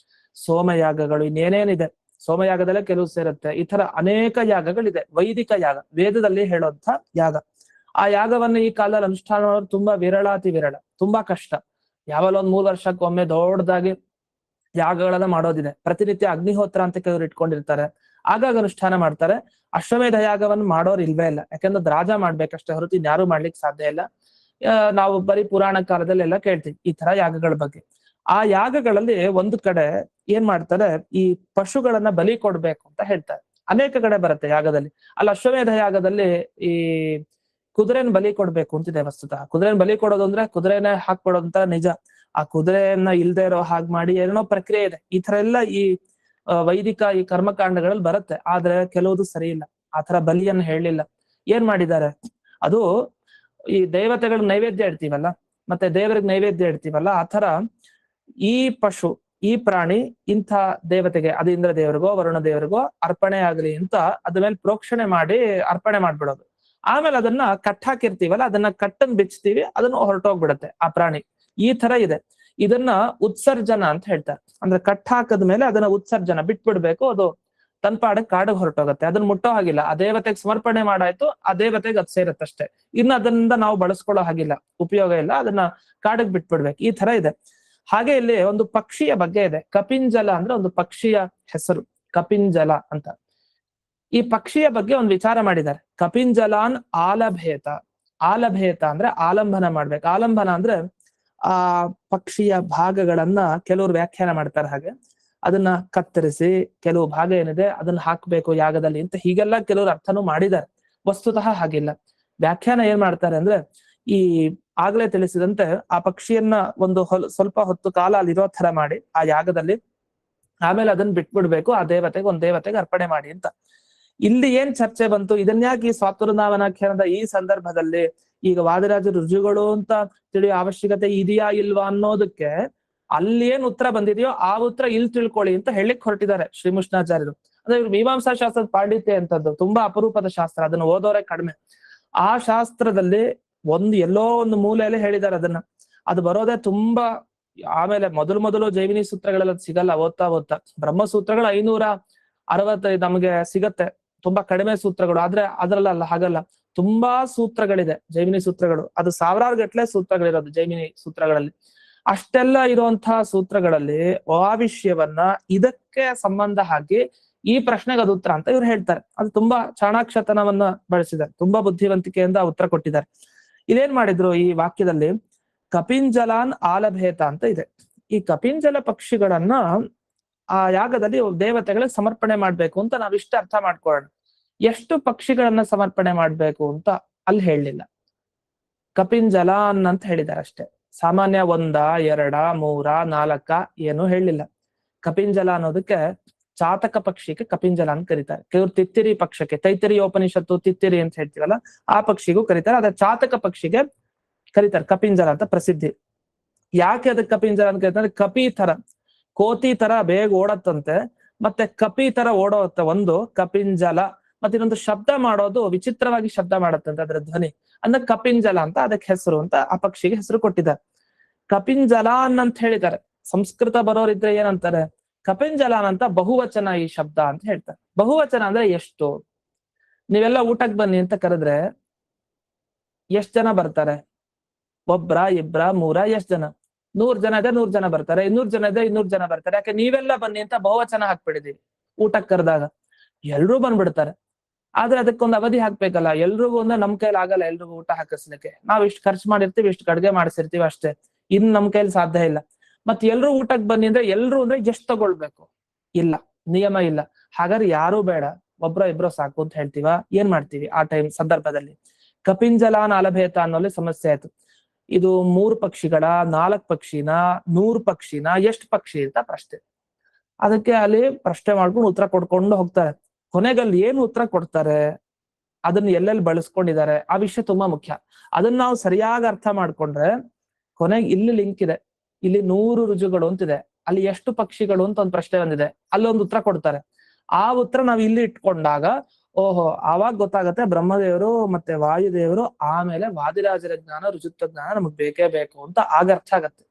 S6: ಸೋಮಯಾಗಗಳು, ಇನ್ನೇನೇನಿದೆ, ಸೋಮಯಾಗದಲ್ಲೇ ಕೆಲವು ಸೇರುತ್ತೆ. ಈ ತರ ಅನೇಕ ಯಾಗಗಳಿದೆ. ವೈದಿಕ ಯಾಗ, ವೇದದಲ್ಲಿ ಹೇಳುವಂತ ಯಾಗ. ಆ ಯಾಗವನ್ನು ಈ ಕಾಲದಲ್ಲಿ ಅನುಷ್ಠಾನ ಮಾಡೋದು ತುಂಬಾ ವಿರಳಾತಿ ವಿರಳ, ತುಂಬಾ ಕಷ್ಟ. ಯಾವಲ್ಲ ಒಂದ್ 3 ವರ್ಷಕ್ಕೊಮ್ಮೆ ದೊಡ್ಡದಾಗಿ ಯಾಗಗಳನ್ನ ಮಾಡೋದಿದೆ. ಪ್ರತಿನಿತ್ಯ ಅಗ್ನಿಹೋತ್ರ ಅಂತ ಕೆಲವರು ಇಟ್ಕೊಂಡಿರ್ತಾರೆ, ಆಗಾಗ ಅನುಷ್ಠಾನ ಮಾಡ್ತಾರೆ. ಅಶ್ವಮೇಧ ಯಾಗವನ್ನು ಮಾಡೋರು ಇಲ್ವೇ ಇಲ್ಲ, ಯಾಕಂದ್ರೆ ರಾಜ ಮಾಡ್ಬೇಕಷ್ಟೇ ಹೊರತು ಇನ್ಯಾರು ಮಾಡ್ಲಿಕ್ಕೆ ಸಾಧ್ಯ ಇಲ್ಲ. ನಾವು ಬರೀ ಪುರಾಣ ಕಾಲದಲ್ಲಿ ಎಲ್ಲ ಕೇಳ್ತೀವಿ ಈ ತರ ಯಾಗಗಳ ಬಗ್ಗೆ. ಆ ಯಾಗಗಳಲ್ಲಿ ಒಂದು ಕಡೆ ಏನ್ ಮಾಡ್ತಾರೆ, ಈ ಪಶುಗಳನ್ನ ಬಲಿ ಕೊಡ್ಬೇಕು ಅಂತ ಹೇಳ್ತಾರೆ. ಅನೇಕ ಕಡೆ ಬರುತ್ತೆ ಯಾಗದಲ್ಲಿ. ಅಲ್ಲಿ ಅಶ್ವಮೇಧ ಯಾಗದಲ್ಲಿ ಈ ಕುದುರೆನ ಬಲಿ ಕೊಡ್ಬೇಕು ಅಂತಿದೆ ವಸ್ತುತಃ. ಕುದುರೆನ ಬಲಿ ಕೊಡೋದು ಅಂದ್ರೆ ಕುದುರೆನ ಹಾಕ್ಕೊಡೋದಂತ ನಿಜ. ಆ ಕುದುರೆಯನ್ನ ಇಲ್ದೇ ಇರೋ ಹಾಗೆ ಮಾಡಿ ಏನೋ ಪ್ರಕ್ರಿಯೆ ಇದೆ. ಈ ತರ ಎಲ್ಲ ಈ ವೈದಿಕ ಈ ಕರ್ಮಕಾಂಡಗಳಲ್ಲಿ ಬರುತ್ತೆ. ಆದ್ರೆ ಕೆಲವುದು ಸರಿ ಇಲ್ಲ, ಆ ತರ ಬಲಿಯನ್ನು ಹೇಳಲಿಲ್ಲ. ಏನ್ ಮಾಡಿದ್ದಾರೆ, ಅದು ಈ ದೇವತೆಗಳ ನೈವೇದ್ಯ ಇಡ್ತೀವಲ್ಲ, ಮತ್ತೆ ದೇವರಿಗೆ ನೈವೇದ್ಯ ಇಡ್ತೀವಲ್ಲ, ಆ ತರ ಈ ಪಶು, ಈ ಪ್ರಾಣಿ ಇಂಥ ದೇವತೆಗೆ, ಅದು ಇಂದ್ರ ದೇವರಿಗೋ ವರುಣ ದೇವರಿಗೋ ಅರ್ಪಣೆ ಆಗ್ಲಿ ಅಂತ ಅದ್ರ ಮೇಲೆ ಪ್ರೋಕ್ಷಣೆ ಮಾಡಿ ಅರ್ಪಣೆ ಮಾಡ್ಬಿಡೋದು. ಆಮೇಲೆ ಅದನ್ನ ಕಟ್ಟಾಕಿರ್ತೀವಲ್ಲ, ಅದನ್ನ ಕಟ್ಟನ್ ಬಿಚ್ತೀವಿ, ಅದನ್ನ ಹೊರಟೋಗ್ಬಿಡತ್ತೆ ಆ ಪ್ರಾಣಿ. ಈ ತರ ಇದೆ. ಇದನ್ನ ಉತ್ಸರ್ಜನ ಅಂತ ಹೇಳ್ತಾರೆ. ಅಂದ್ರೆ ಕಟ್ ಹಾಕದ್ಮೇಲೆ ಅದನ್ನ ಉತ್ಸರ್ಜನ ಬಿಟ್ಬಿಡ್ಬೇಕು, ಅದು ತನ್ಪಾಡಕ್ ಕಾಡಿಗೆ ಹೊರಟೋಗತ್ತೆ. ಅದನ್ನ ಮುಟ್ಟೋ ಹಾಗಿಲ್ಲ. ಆ ದೇವತೆಗೆ ಸಮರ್ಪಣೆ ಮಾಡಾಯ್ತು, ಆ ದೇವತೆಗೆ ಅದ್ ಸೇರತ್ತಷ್ಟೇ. ಇನ್ನು ಅದರಿಂದ ನಾವು ಬಳಸ್ಕೊಳ್ಳೋ ಹಾಗಿಲ್ಲ, ಉಪಯೋಗ ಇಲ್ಲ, ಅದನ್ನ ಕಾಡಿಗೆ ಬಿಟ್ಬಿಡ್ಬೇಕು. ಈ ತರ ಇದೆ. ಹಾಗೆ ಇಲ್ಲಿ ಒಂದು ಪಕ್ಷಿಯ ಬಗ್ಗೆ ಇದೆ. ಕಪಿಂಜಲ ಅಂದ್ರೆ ಒಂದು ಪಕ್ಷಿಯ ಹೆಸರು, ಕಪಿಂಜಲ ಅಂತ. ಈ ಪಕ್ಷಿಯ ಬಗ್ಗೆ ಒಂದು ವಿಚಾರ ಮಾಡಿದ್ದಾರೆ. ಕಪಿಂಜಲಾನ್ ಆಲಭೇತ. ಆಲಭೇತ ಅಂದ್ರೆ ಆಲಂಬನ ಮಾಡ್ಬೇಕು. ಆಲಂಬನ ಅಂದ್ರೆ ಆ ಪಕ್ಷಿಯ ಭಾಗಗಳನ್ನ ಕೆಲವರು ವ್ಯಾಖ್ಯಾನ ಮಾಡ್ತಾರೆ. ಹಾಗೆ ಅದನ್ನ ಕತ್ತರಿಸಿ ಕೆಲವು ಭಾಗ ಏನಿದೆ ಅದನ್ನ ಹಾಕ್ಬೇಕು ಯಾಗದಲ್ಲಿ ಅಂತ ಹೀಗೆಲ್ಲ ಕೆಲವರು ಅರ್ಥನೂ ಮಾಡಿದ್ದಾರೆ. ವಸ್ತುತಃ ಹಾಗಿಲ್ಲ. ವ್ಯಾಖ್ಯಾನ ಏನ್ ಮಾಡ್ತಾರೆ ಅಂದ್ರೆ, ಈ ಆಗ್ಲೇ ತಿಳಿಸಿದಂತೆ ಆ ಪಕ್ಷಿಯನ್ನ ಒಂದು ಸ್ವಲ್ಪ ಹೊತ್ತು ಕಾಲ ಅಲ್ಲಿರೋ ತರ ಮಾಡಿ ಆ ಯಾಗದಲ್ಲಿ, ಆಮೇಲೆ ಅದನ್ನ ಬಿಟ್ಬಿಡ್ಬೇಕು, ಆ ದೇವತೆಗೆ ಒಂದ್ ದೇವತೆಗೆ ಅರ್ಪಣೆ ಮಾಡಿ ಅಂತ. ಇಲ್ಲಿ ಏನ್ ಚರ್ಚೆ ಬಂತು, ಇದನ್ಯಾಕೆ ಈ ಸ್ವಾತ್ಮವೃಂದಾವನಾಖ್ಯಾನದ ಈ ಸಂದರ್ಭದಲ್ಲಿ ಈಗ ವಾದಿರಾಜ ರುಜುಗಳು ಅಂತ ತಿಳಿಯೋ ಅವಶ್ಯಕತೆ ಇದೆಯಾ ಇಲ್ವಾ ಅನ್ನೋದಕ್ಕೆ ಅಲ್ಲಿ ಏನ್ ಉತ್ತರ ಬಂದಿದೆಯೋ ಆ ಉತ್ತರ ಇಲ್ಲಿ ತಿಳ್ಕೊಳ್ಳಿ ಅಂತ ಹೇಳಿಕ್ ಹೊರಟಿದ್ದಾರೆ ಶ್ರೀಮುಷ್ಣಾಚಾರ್ಯರು. ಅಂದ್ರೆ ಇವ್ರು ಮೀಮಾಂಸಾ ಶಾಸ್ತ್ರದ ಪಾಂಡಿತ್ಯ ಅಂತದ್ದು ತುಂಬಾ ಅಪರೂಪದ ಶಾಸ್ತ್ರ, ಅದನ್ನ ಓದೋರೆ ಕಡಿಮೆ. ಆ ಶಾಸ್ತ್ರದಲ್ಲಿ ಎಲ್ಲೋ ಒಂದು ಮೂಲೆಯಲ್ಲಿ ಹೇಳಿದ್ದಾರೆ ಅದನ್ನ. ಅದು ಬರೋದೇ ತುಂಬಾ ಆಮೇಲೆ ಮೊದಲು ಜೈಮಿನಿ ಸೂತ್ರಗಳೆಲ್ಲ ಸಿಗಲ್ಲ ಓದ್ತಾ ಬ್ರಹ್ಮಸೂತ್ರಗಳು 65 ನಮಗೆ ಸಿಗತ್ತೆ, ತುಂಬಾ ಕಡಿಮೆ ಸೂತ್ರಗಳು. ಆದ್ರೆ ಅದ್ರಲ್ಲ ಹಾಗಲ್ಲ, ತುಂಬಾ ಸೂತ್ರಗಳಿದೆ ಜೈಮಿನಿ ಸೂತ್ರಗಳು. ಅದು ಸಾವಿರಾರು ಗಟ್ಲೆ ಸೂತ್ರಗಳಿರೋದು ಜೈಮಿನಿ ಸೂತ್ರಗಳಲ್ಲಿ. ಅಷ್ಟೆಲ್ಲ ಇರುವಂತಹ ಸೂತ್ರಗಳಲ್ಲಿ ಆ ವಿಷಯವನ್ನ ಇದಕ್ಕೆ ಸಂಬಂಧ ಹಾಕಿ ಈ ಪ್ರಶ್ನೆಗೆ ಅದು ಉತ್ತರ ಅಂತ ಇವ್ರು ಹೇಳ್ತಾರೆ. ಅದು ತುಂಬಾ ಚಾಣಾಕ್ಷತನವನ್ನ ಬಳಸಿದ್ದಾರೆ, ತುಂಬಾ ಬುದ್ಧಿವಂತಿಕೆಯಿಂದ ಉತ್ತರ ಕೊಟ್ಟಿದ್ದಾರೆ. ಇದೇನ್ ಮಾಡಿದ್ರು ಈ ವಾಕ್ಯದಲ್ಲಿ, ಕಪಿಂಜಲಾನ್ ಆಲಭೇತ ಅಂತ ಇದೆ. ಈ ಕಪಿಂಜಲ ಪಕ್ಷಿಗಳನ್ನ ಆ ಯಾಗದಲ್ಲಿ ದೇವತೆಗಳಿಗೆ ಸಮರ್ಪಣೆ ಮಾಡ್ಬೇಕು ಅಂತ ನಾವಿಷ್ಟ ಅರ್ಥ ಮಾಡ್ಕೊಳ್ಳೋಣ. ಎಷ್ಟು ಪಕ್ಷಿಗಳನ್ನ ಸಮರ್ಪಣೆ ಮಾಡ್ಬೇಕು ಅಂತ ಅಲ್ಲಿ ಹೇಳಲಿಲ್ಲ. ಕಪಿಂಜಲಾನ್ ಅಂತ ಹೇಳಿದ್ದಾರೆ ಅಷ್ಟೇ. ಸಾಮಾನ್ಯ 1, 2, 3, 4 ಏನು ಹೇಳಲಿಲ್ಲ. ಕಪಿಂಜಲ ಅನ್ನೋದಕ್ಕೆ ಚಾತಕ ಪಕ್ಷಿಗೆ ಕಪಿಂಜಲ ಅಂತ ಕರೀತಾರೆ. ಕೆಲವರು ತಿತ್ತಿರಿ ಪಕ್ಷಕ್ಕೆ, ತೈತ್ತಿರಿಯೋಪನಿಷತ್ತು ತಿತ್ತಿರಿ ಅಂತ ಹೇಳ್ತೀವಲ್ಲ, ಆ ಪಕ್ಷಿಗೂ ಕರೀತಾರೆ. ಅದ್ರ ಚಾತಕ ಪಕ್ಷಿಗೆ ಕರೀತಾರೆ ಕಪಿಂಜಲ ಅಂತ ಪ್ರಸಿದ್ಧಿ. ಯಾಕೆ ಅದಕ್ಕೆ ಕಪಿಂಜಲ ಅಂತ ಕರೀತಾರೆ? ಕಪಿ ತರ, ಕೋತಿ ತರ ಬೇಗ ಓಡತ್ತಂತೆ, ಮತ್ತೆ ಕಪಿ ತರ ಓಡೋತ್ತೆ ಒಂದು ಕಪಿಂಜಲ. ಮತ್ತೆ ಇನ್ನೊಂದು ಶಬ್ದ ಮಾಡೋದು ವಿಚಿತ್ರವಾಗಿ ಶಬ್ದ ಮಾಡತ್ತಂತೆ ಅದ್ರ ಧ್ವನಿ, ಅಂದ್ರೆ ಕಪಿಂಜಲ ಅಂತ ಅದಕ್ಕೆ ಹೆಸರು ಅಂತ ಆ ಪಕ್ಷಿಗೆ ಹೆಸರು ಕೊಟ್ಟಿದ್ದಾರೆ. ಕಪಿಂಜಲಾನ್ ಅಂತ ಹೇಳಿದ್ದಾರೆ. ಸಂಸ್ಕೃತ ಬರೋರಿದ್ರೆ ಏನಂತಾರೆ? ಕಪಿಂಜಲಾನ್ ಅಂತ ಬಹುವಚನ ಈ ಶಬ್ದ ಅಂತ ಹೇಳ್ತಾರೆ. ಬಹುವಚನ ಅಂದ್ರೆ ಎಷ್ಟು? ನೀವೆಲ್ಲ ಊಟಕ್ಕೆ ಬನ್ನಿ ಅಂತ ಕರೆದ್ರೆ ಎಷ್ಟ್ ಜನ ಬರ್ತಾರೆ? 1, 2, 3, ಎಷ್ಟ್ ಜನ? 100 ಜನ ಇದೆ, 100 ಜನ ಬರ್ತಾರೆ. 200 ಜನ ಇದೆ, 200 ಜನ ಬರ್ತಾರೆ. ಯಾಕೆ? ನೀವೆಲ್ಲ ಬನ್ನಿ ಅಂತ ಬಹುವಚನ ಹಾಕ್ಬಿಡಿದೀವಿ ಊಟಕ್ಕೆ ಕರೆದಾಗ. ಎಲ್ರೂ ಬಂದ್ಬಿಡ್ತಾರೆ. ಆದ್ರೆ ಅದಕ್ಕೊಂದು ಅವಧಿ ಹಾಕ್ಬೇಕಲ್ಲ. ಎಲ್ರಿಗೂ ಅಂದ್ರೆ ನಮ್ ಕೈಲಿ ಆಗಲ್ಲ ಎಲ್ರಿಗೂ ಊಟ ಹಾಕಿಸ್ಲಿಕ್ಕೆ. ನಾವ್ ಇಷ್ಟು ಖರ್ಚು ಮಾಡಿರ್ತೀವಿ, ಇಷ್ಟು ಅಡ್ಗೆ ಮಾಡಿಸಿರ್ತೀವಿ ಅಷ್ಟೇ. ಇನ್ ನಮ್ ಕೈಲಿ ಸಾಧ್ಯ ಇಲ್ಲ. ಮತ್ ಎಲ್ರೂ ಊಟಕ್ಕೆ ಬನ್ನಿ ಅಂದ್ರೆ ಎಲ್ರು ಅಂದ್ರೆ ಎಷ್ಟು ತಗೊಳ್ಬೇಕು? ಇಲ್ಲ, ನಿಯಮ ಇಲ್ಲ. ಹಾಗಾದ್ರೆ ಯಾರು ಬೇಡ, ಒಬ್ರೋ ಇಬ್ರೋ ಸಾಕು ಅಂತ ಹೇಳ್ತೀವ. ಏನ್ ಮಾಡ್ತೀವಿ ಆ ಸಂದರ್ಭದಲ್ಲಿ? ಕಪಿಂಜಲಾನ್ ಆಲಭೇತ ಅನ್ನೋಲ್ಲಿ ಸಮಸ್ಯೆ ಆಯ್ತು. ಇದು 3 ಪಕ್ಷಿಗಳ, 4 ಪಕ್ಷಿನ, 100 ಪಕ್ಷಿನ, ಎಷ್ಟು ಪಕ್ಷಿ ಅಂತ ಪ್ರಶ್ನೆ. ಅದಕ್ಕೆ ಅಲ್ಲಿ ಪ್ರಶ್ನೆ ಮಾಡ್ಕೊಂಡು ಉತ್ತರ ಕೊಡ್ಕೊಂಡು ಹೋಗ್ತಾರೆ. ಕೊನೆಗಲ್ಲಿ ಏನು ಉತ್ತರ ಕೊಡ್ತಾರೆ, ಅದನ್ನ ಎಲ್ಲೆಲ್ಲಿ ಬಳಸ್ಕೊಂಡಿದ್ದಾರೆ, ಆ ವಿಷಯ ತುಂಬಾ ಮುಖ್ಯ. ಅದನ್ನ ನಾವು ಸರಿಯಾಗಿ ಅರ್ಥ ಮಾಡ್ಕೊಂಡ್ರೆ, ಕೊನೆಗೆ ಇಲ್ಲಿ ಲಿಂಕ್ ಇದೆ. ಇಲ್ಲಿ 100 ರುಜುಗಳು ಅಂತಿದೆ, ಅಲ್ಲಿ ಎಷ್ಟು ಪಕ್ಷಿಗಳು ಅಂತ ಒಂದು ಪ್ರಶ್ನೆ ಬಂದಿದೆ, ಅಲ್ಲೊಂದು ಉತ್ತರ ಕೊಡ್ತಾರೆ. ಆ ಉತ್ತರ ನಾವು ಇಲ್ಲಿ ಇಟ್ಕೊಂಡಾಗ ಓಹೋ, ಆವಾಗ ಗೊತ್ತಾಗತ್ತೆ ಬ್ರಹ್ಮದೇವರು ಮತ್ತೆ ವಾಯುದೇವರು, ಆಮೇಲೆ ವಾದಿರಾಜರ ಜ್ಞಾನ, ರುಜುತ್ವ ಜ್ಞಾನ ನಮಗ್ ಬೇಕೇ ಬೇಕು ಅಂತ ಆಗ ಅರ್ಥ ಆಗತ್ತೆ.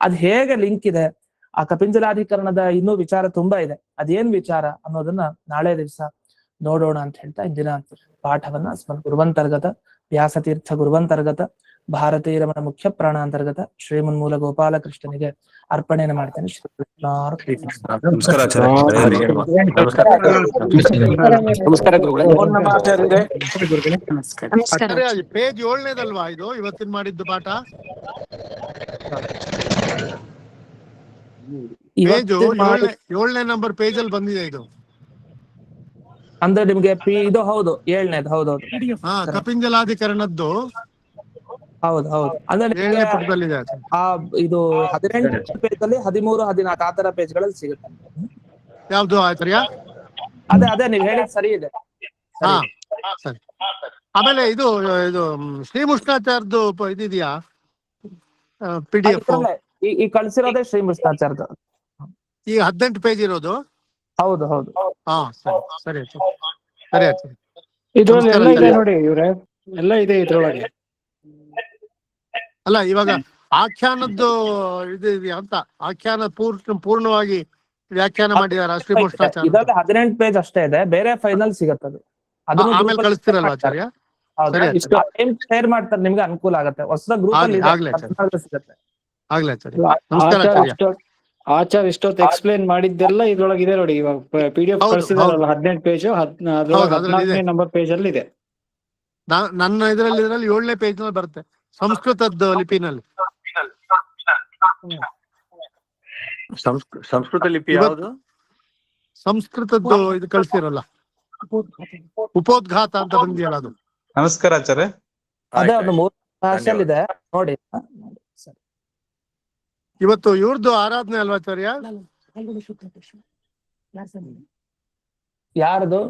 S6: ಅದ್ ಹೇಗೆ ಲಿಂಕ್ ಇದೆ, ಆ ಕಪಿಂಜಲಾಧಿಕರಣದ ಇನ್ನೂ ವಿಚಾರ ತುಂಬಾ ಇದೆ. ಅದೇನ್ ವಿಚಾರ ಅನ್ನೋದನ್ನ ನಾಳೆ ದಿವಸ ನೋಡೋಣ ಅಂತ ಹೇಳ್ತಾ ಇಂದಿನ ಪಾಠವನ್ನ ಸ್ಮರಣ ಗುರುವಂತರ್ಗತ ವ್ಯಾಸತೀರ್ಥ ಗುರುವಂತರ್ಗತ ಭಾರತೀಯ ರಮಣ ಮುಖ್ಯ ಪ್ರಾಣಾಂತರ್ಗತ ಶ್ರೀಮನ್ಮೂಲ ಗೋಪಾಲಕೃಷ್ಣನಿಗೆ ಅರ್ಪಣೆಯನ್ನು ಮಾಡ್ತೇನೆ.
S5: ನಮಸ್ಕಾರ ಆಚಾರ್ಯ.
S1: ನಮಸ್ಕಾರ ಗುರುಗಳೇ.
S3: ಪೇಜ್ 7ನೇದಲ್ವಾ ಇದು ಇವತ್ತಿನ ಮಾಡಿದ್ದು ಪಾಠ? ಪೇಜ್ 7ನೇ ನಂಬರ್ ಪೇಜ್ ಅಲ್ಲಿ ಬಂದಿದೆ ಇದು.
S6: ಅಂದ್ರೆ ನಿಮ್ಗೆ ಇದು ಹೌದು 7ನೇದು, ಹೌದೌದು.
S3: ಹಾ, ಕಪಿಂಜಲಾಧಿಕರಣದ್ದು
S6: ಹೌದು. ಅಂದ್ರೆ
S3: 7ನೇ ಪುಟದಲ್ಲಿದೆ.
S6: ಆ ಇದು 18 ಪೇಜ್ ಅಲ್ಲಿ 13, 14 ಆ ತರ ಪೇಜ್ಗಳಲ್ಲಿ ಸಿಗುತ್ತೆ.
S3: ಯಾವ್ದು ಆಚಾರ್ಯ?
S6: ಅದೇ ನೀವ್ ಹೇಳಿದ್ ಸರಿ ಇದೆ.
S3: ಹಾ, ಸರಿ. ಆಮೇಲೆ ಇದು ಶ್ರೀಮುಷ್ಣಾಚಾರ್ಯದ್ದು ಇದಿದೆಯಾ PDF?
S6: ಈ ಕಳ್ಸಿರೋದೇ ಶ್ರೀ ಮುಷ್ಣಾಚಾರ್ಯದ.
S3: ಈ 18 ಪೇಜ್ ಇರೋದು?
S6: ಹೌದು.
S3: ಹಾ, ಸರಿ ಆಚಾರ್ಯ.
S1: ಇದ್ರಲ್ಲಿ ಎಲ್ಲ ಇದೆ ನೋಡಿ ಇವ್ರೆ, ಎಲ್ಲ ಇದೆ ಇದ್ರೊಳಗೆ.
S3: ಅಲ್ಲ, ಇವಾಗ ಆಖ್ಯಾನದ್ದು ಇದೆಯಾ ಅಂತ, ಆಖ್ಯಾನ ಪೂರ್ಣವಾಗಿ ವ್ಯಾಖ್ಯಾನ ಮಾಡಿದಾರ ಶ್ರೀಮುಷ್ಣಾಚಾರ್ಯ?
S6: ಇದರಲ್ಲಿ 18 ಪೇಜ್ ಅಷ್ಟೇ ಇದೆ, ಬೇರೆ ಫೈನಲ್ ಸಿಗತ್ತದು.
S3: ಆಮೇಲೆ ಕಳಿಸ್ತಿರಲ್ವಾ ಆಚಾರ್ಯ?
S6: ಶೇರ್ ಮಾಡ್ತಾರೆ, ನಿಮ್ಗೆ ಅನುಕೂಲ ಆಗತ್ತೆ. ಹೊಸದ ಗ್ರೂಪ್ ಅಲ್ಲಿ ಸಿಗತ್ತೆ.
S3: ಆಗ್ಲೇ ಆಚಾರ್ಯ. ನಮಸ್ಕಾರ ಆಚಾರ್ಯ.
S1: ಆಚಾರ್ಯ ಇಷ್ಟೊತ್ತು ಎಕ್ಸ್ಪ್ಲೇನ್ ಮಾಡಿದ್ದೆಲ್ಲ ಇದ್ರೊಳಗೆ ಇದೆ ನೋಡಿ. ಇವಾಗ PDF ಕಳಿಸಿದಾರಲ್ಲ 18 ಪೇಜ್, 14ನೇ ನಂಬರ್ ಪೇಜ್ ಅಲ್ಲಿ ಇದೆ.
S3: ನನ್ನ ಇದರಲ್ಲಿ 7ನೇ ಪೇಜ್ ನಲ್ಲಿ ಬರುತ್ತೆ, ಸಂಸ್ಕೃತದ ಲಿಪಿನಲ್ಲಿ.
S5: ಸಂಸ್ಕೃತ ಲಿಪಿ ಯಾವುದು?
S3: ಸಂಸ್ಕೃತದ್ದು ಇದು ಕಳಿಸ್ತಿರಲ್ಲ, ಉಪೋದ್ಘಾತ ಅಂತ ಬಂದಿಯಲ್ಲ ಅದು.
S5: ನಮಸ್ಕಾರ ಆಚಾರ್ಯ.
S6: ಅದೇ ಒಂದು 3 ಭಾಷೆಯಲ್ಲಿದೆ ನೋಡಿ.
S3: ಇವತ್ತು ಇವ್ರದ್ದು ಆರಾಧನೆ ಅಲ್ವಾ ಆಚಾರ್ಯ?
S6: ಯಾರ್ದು?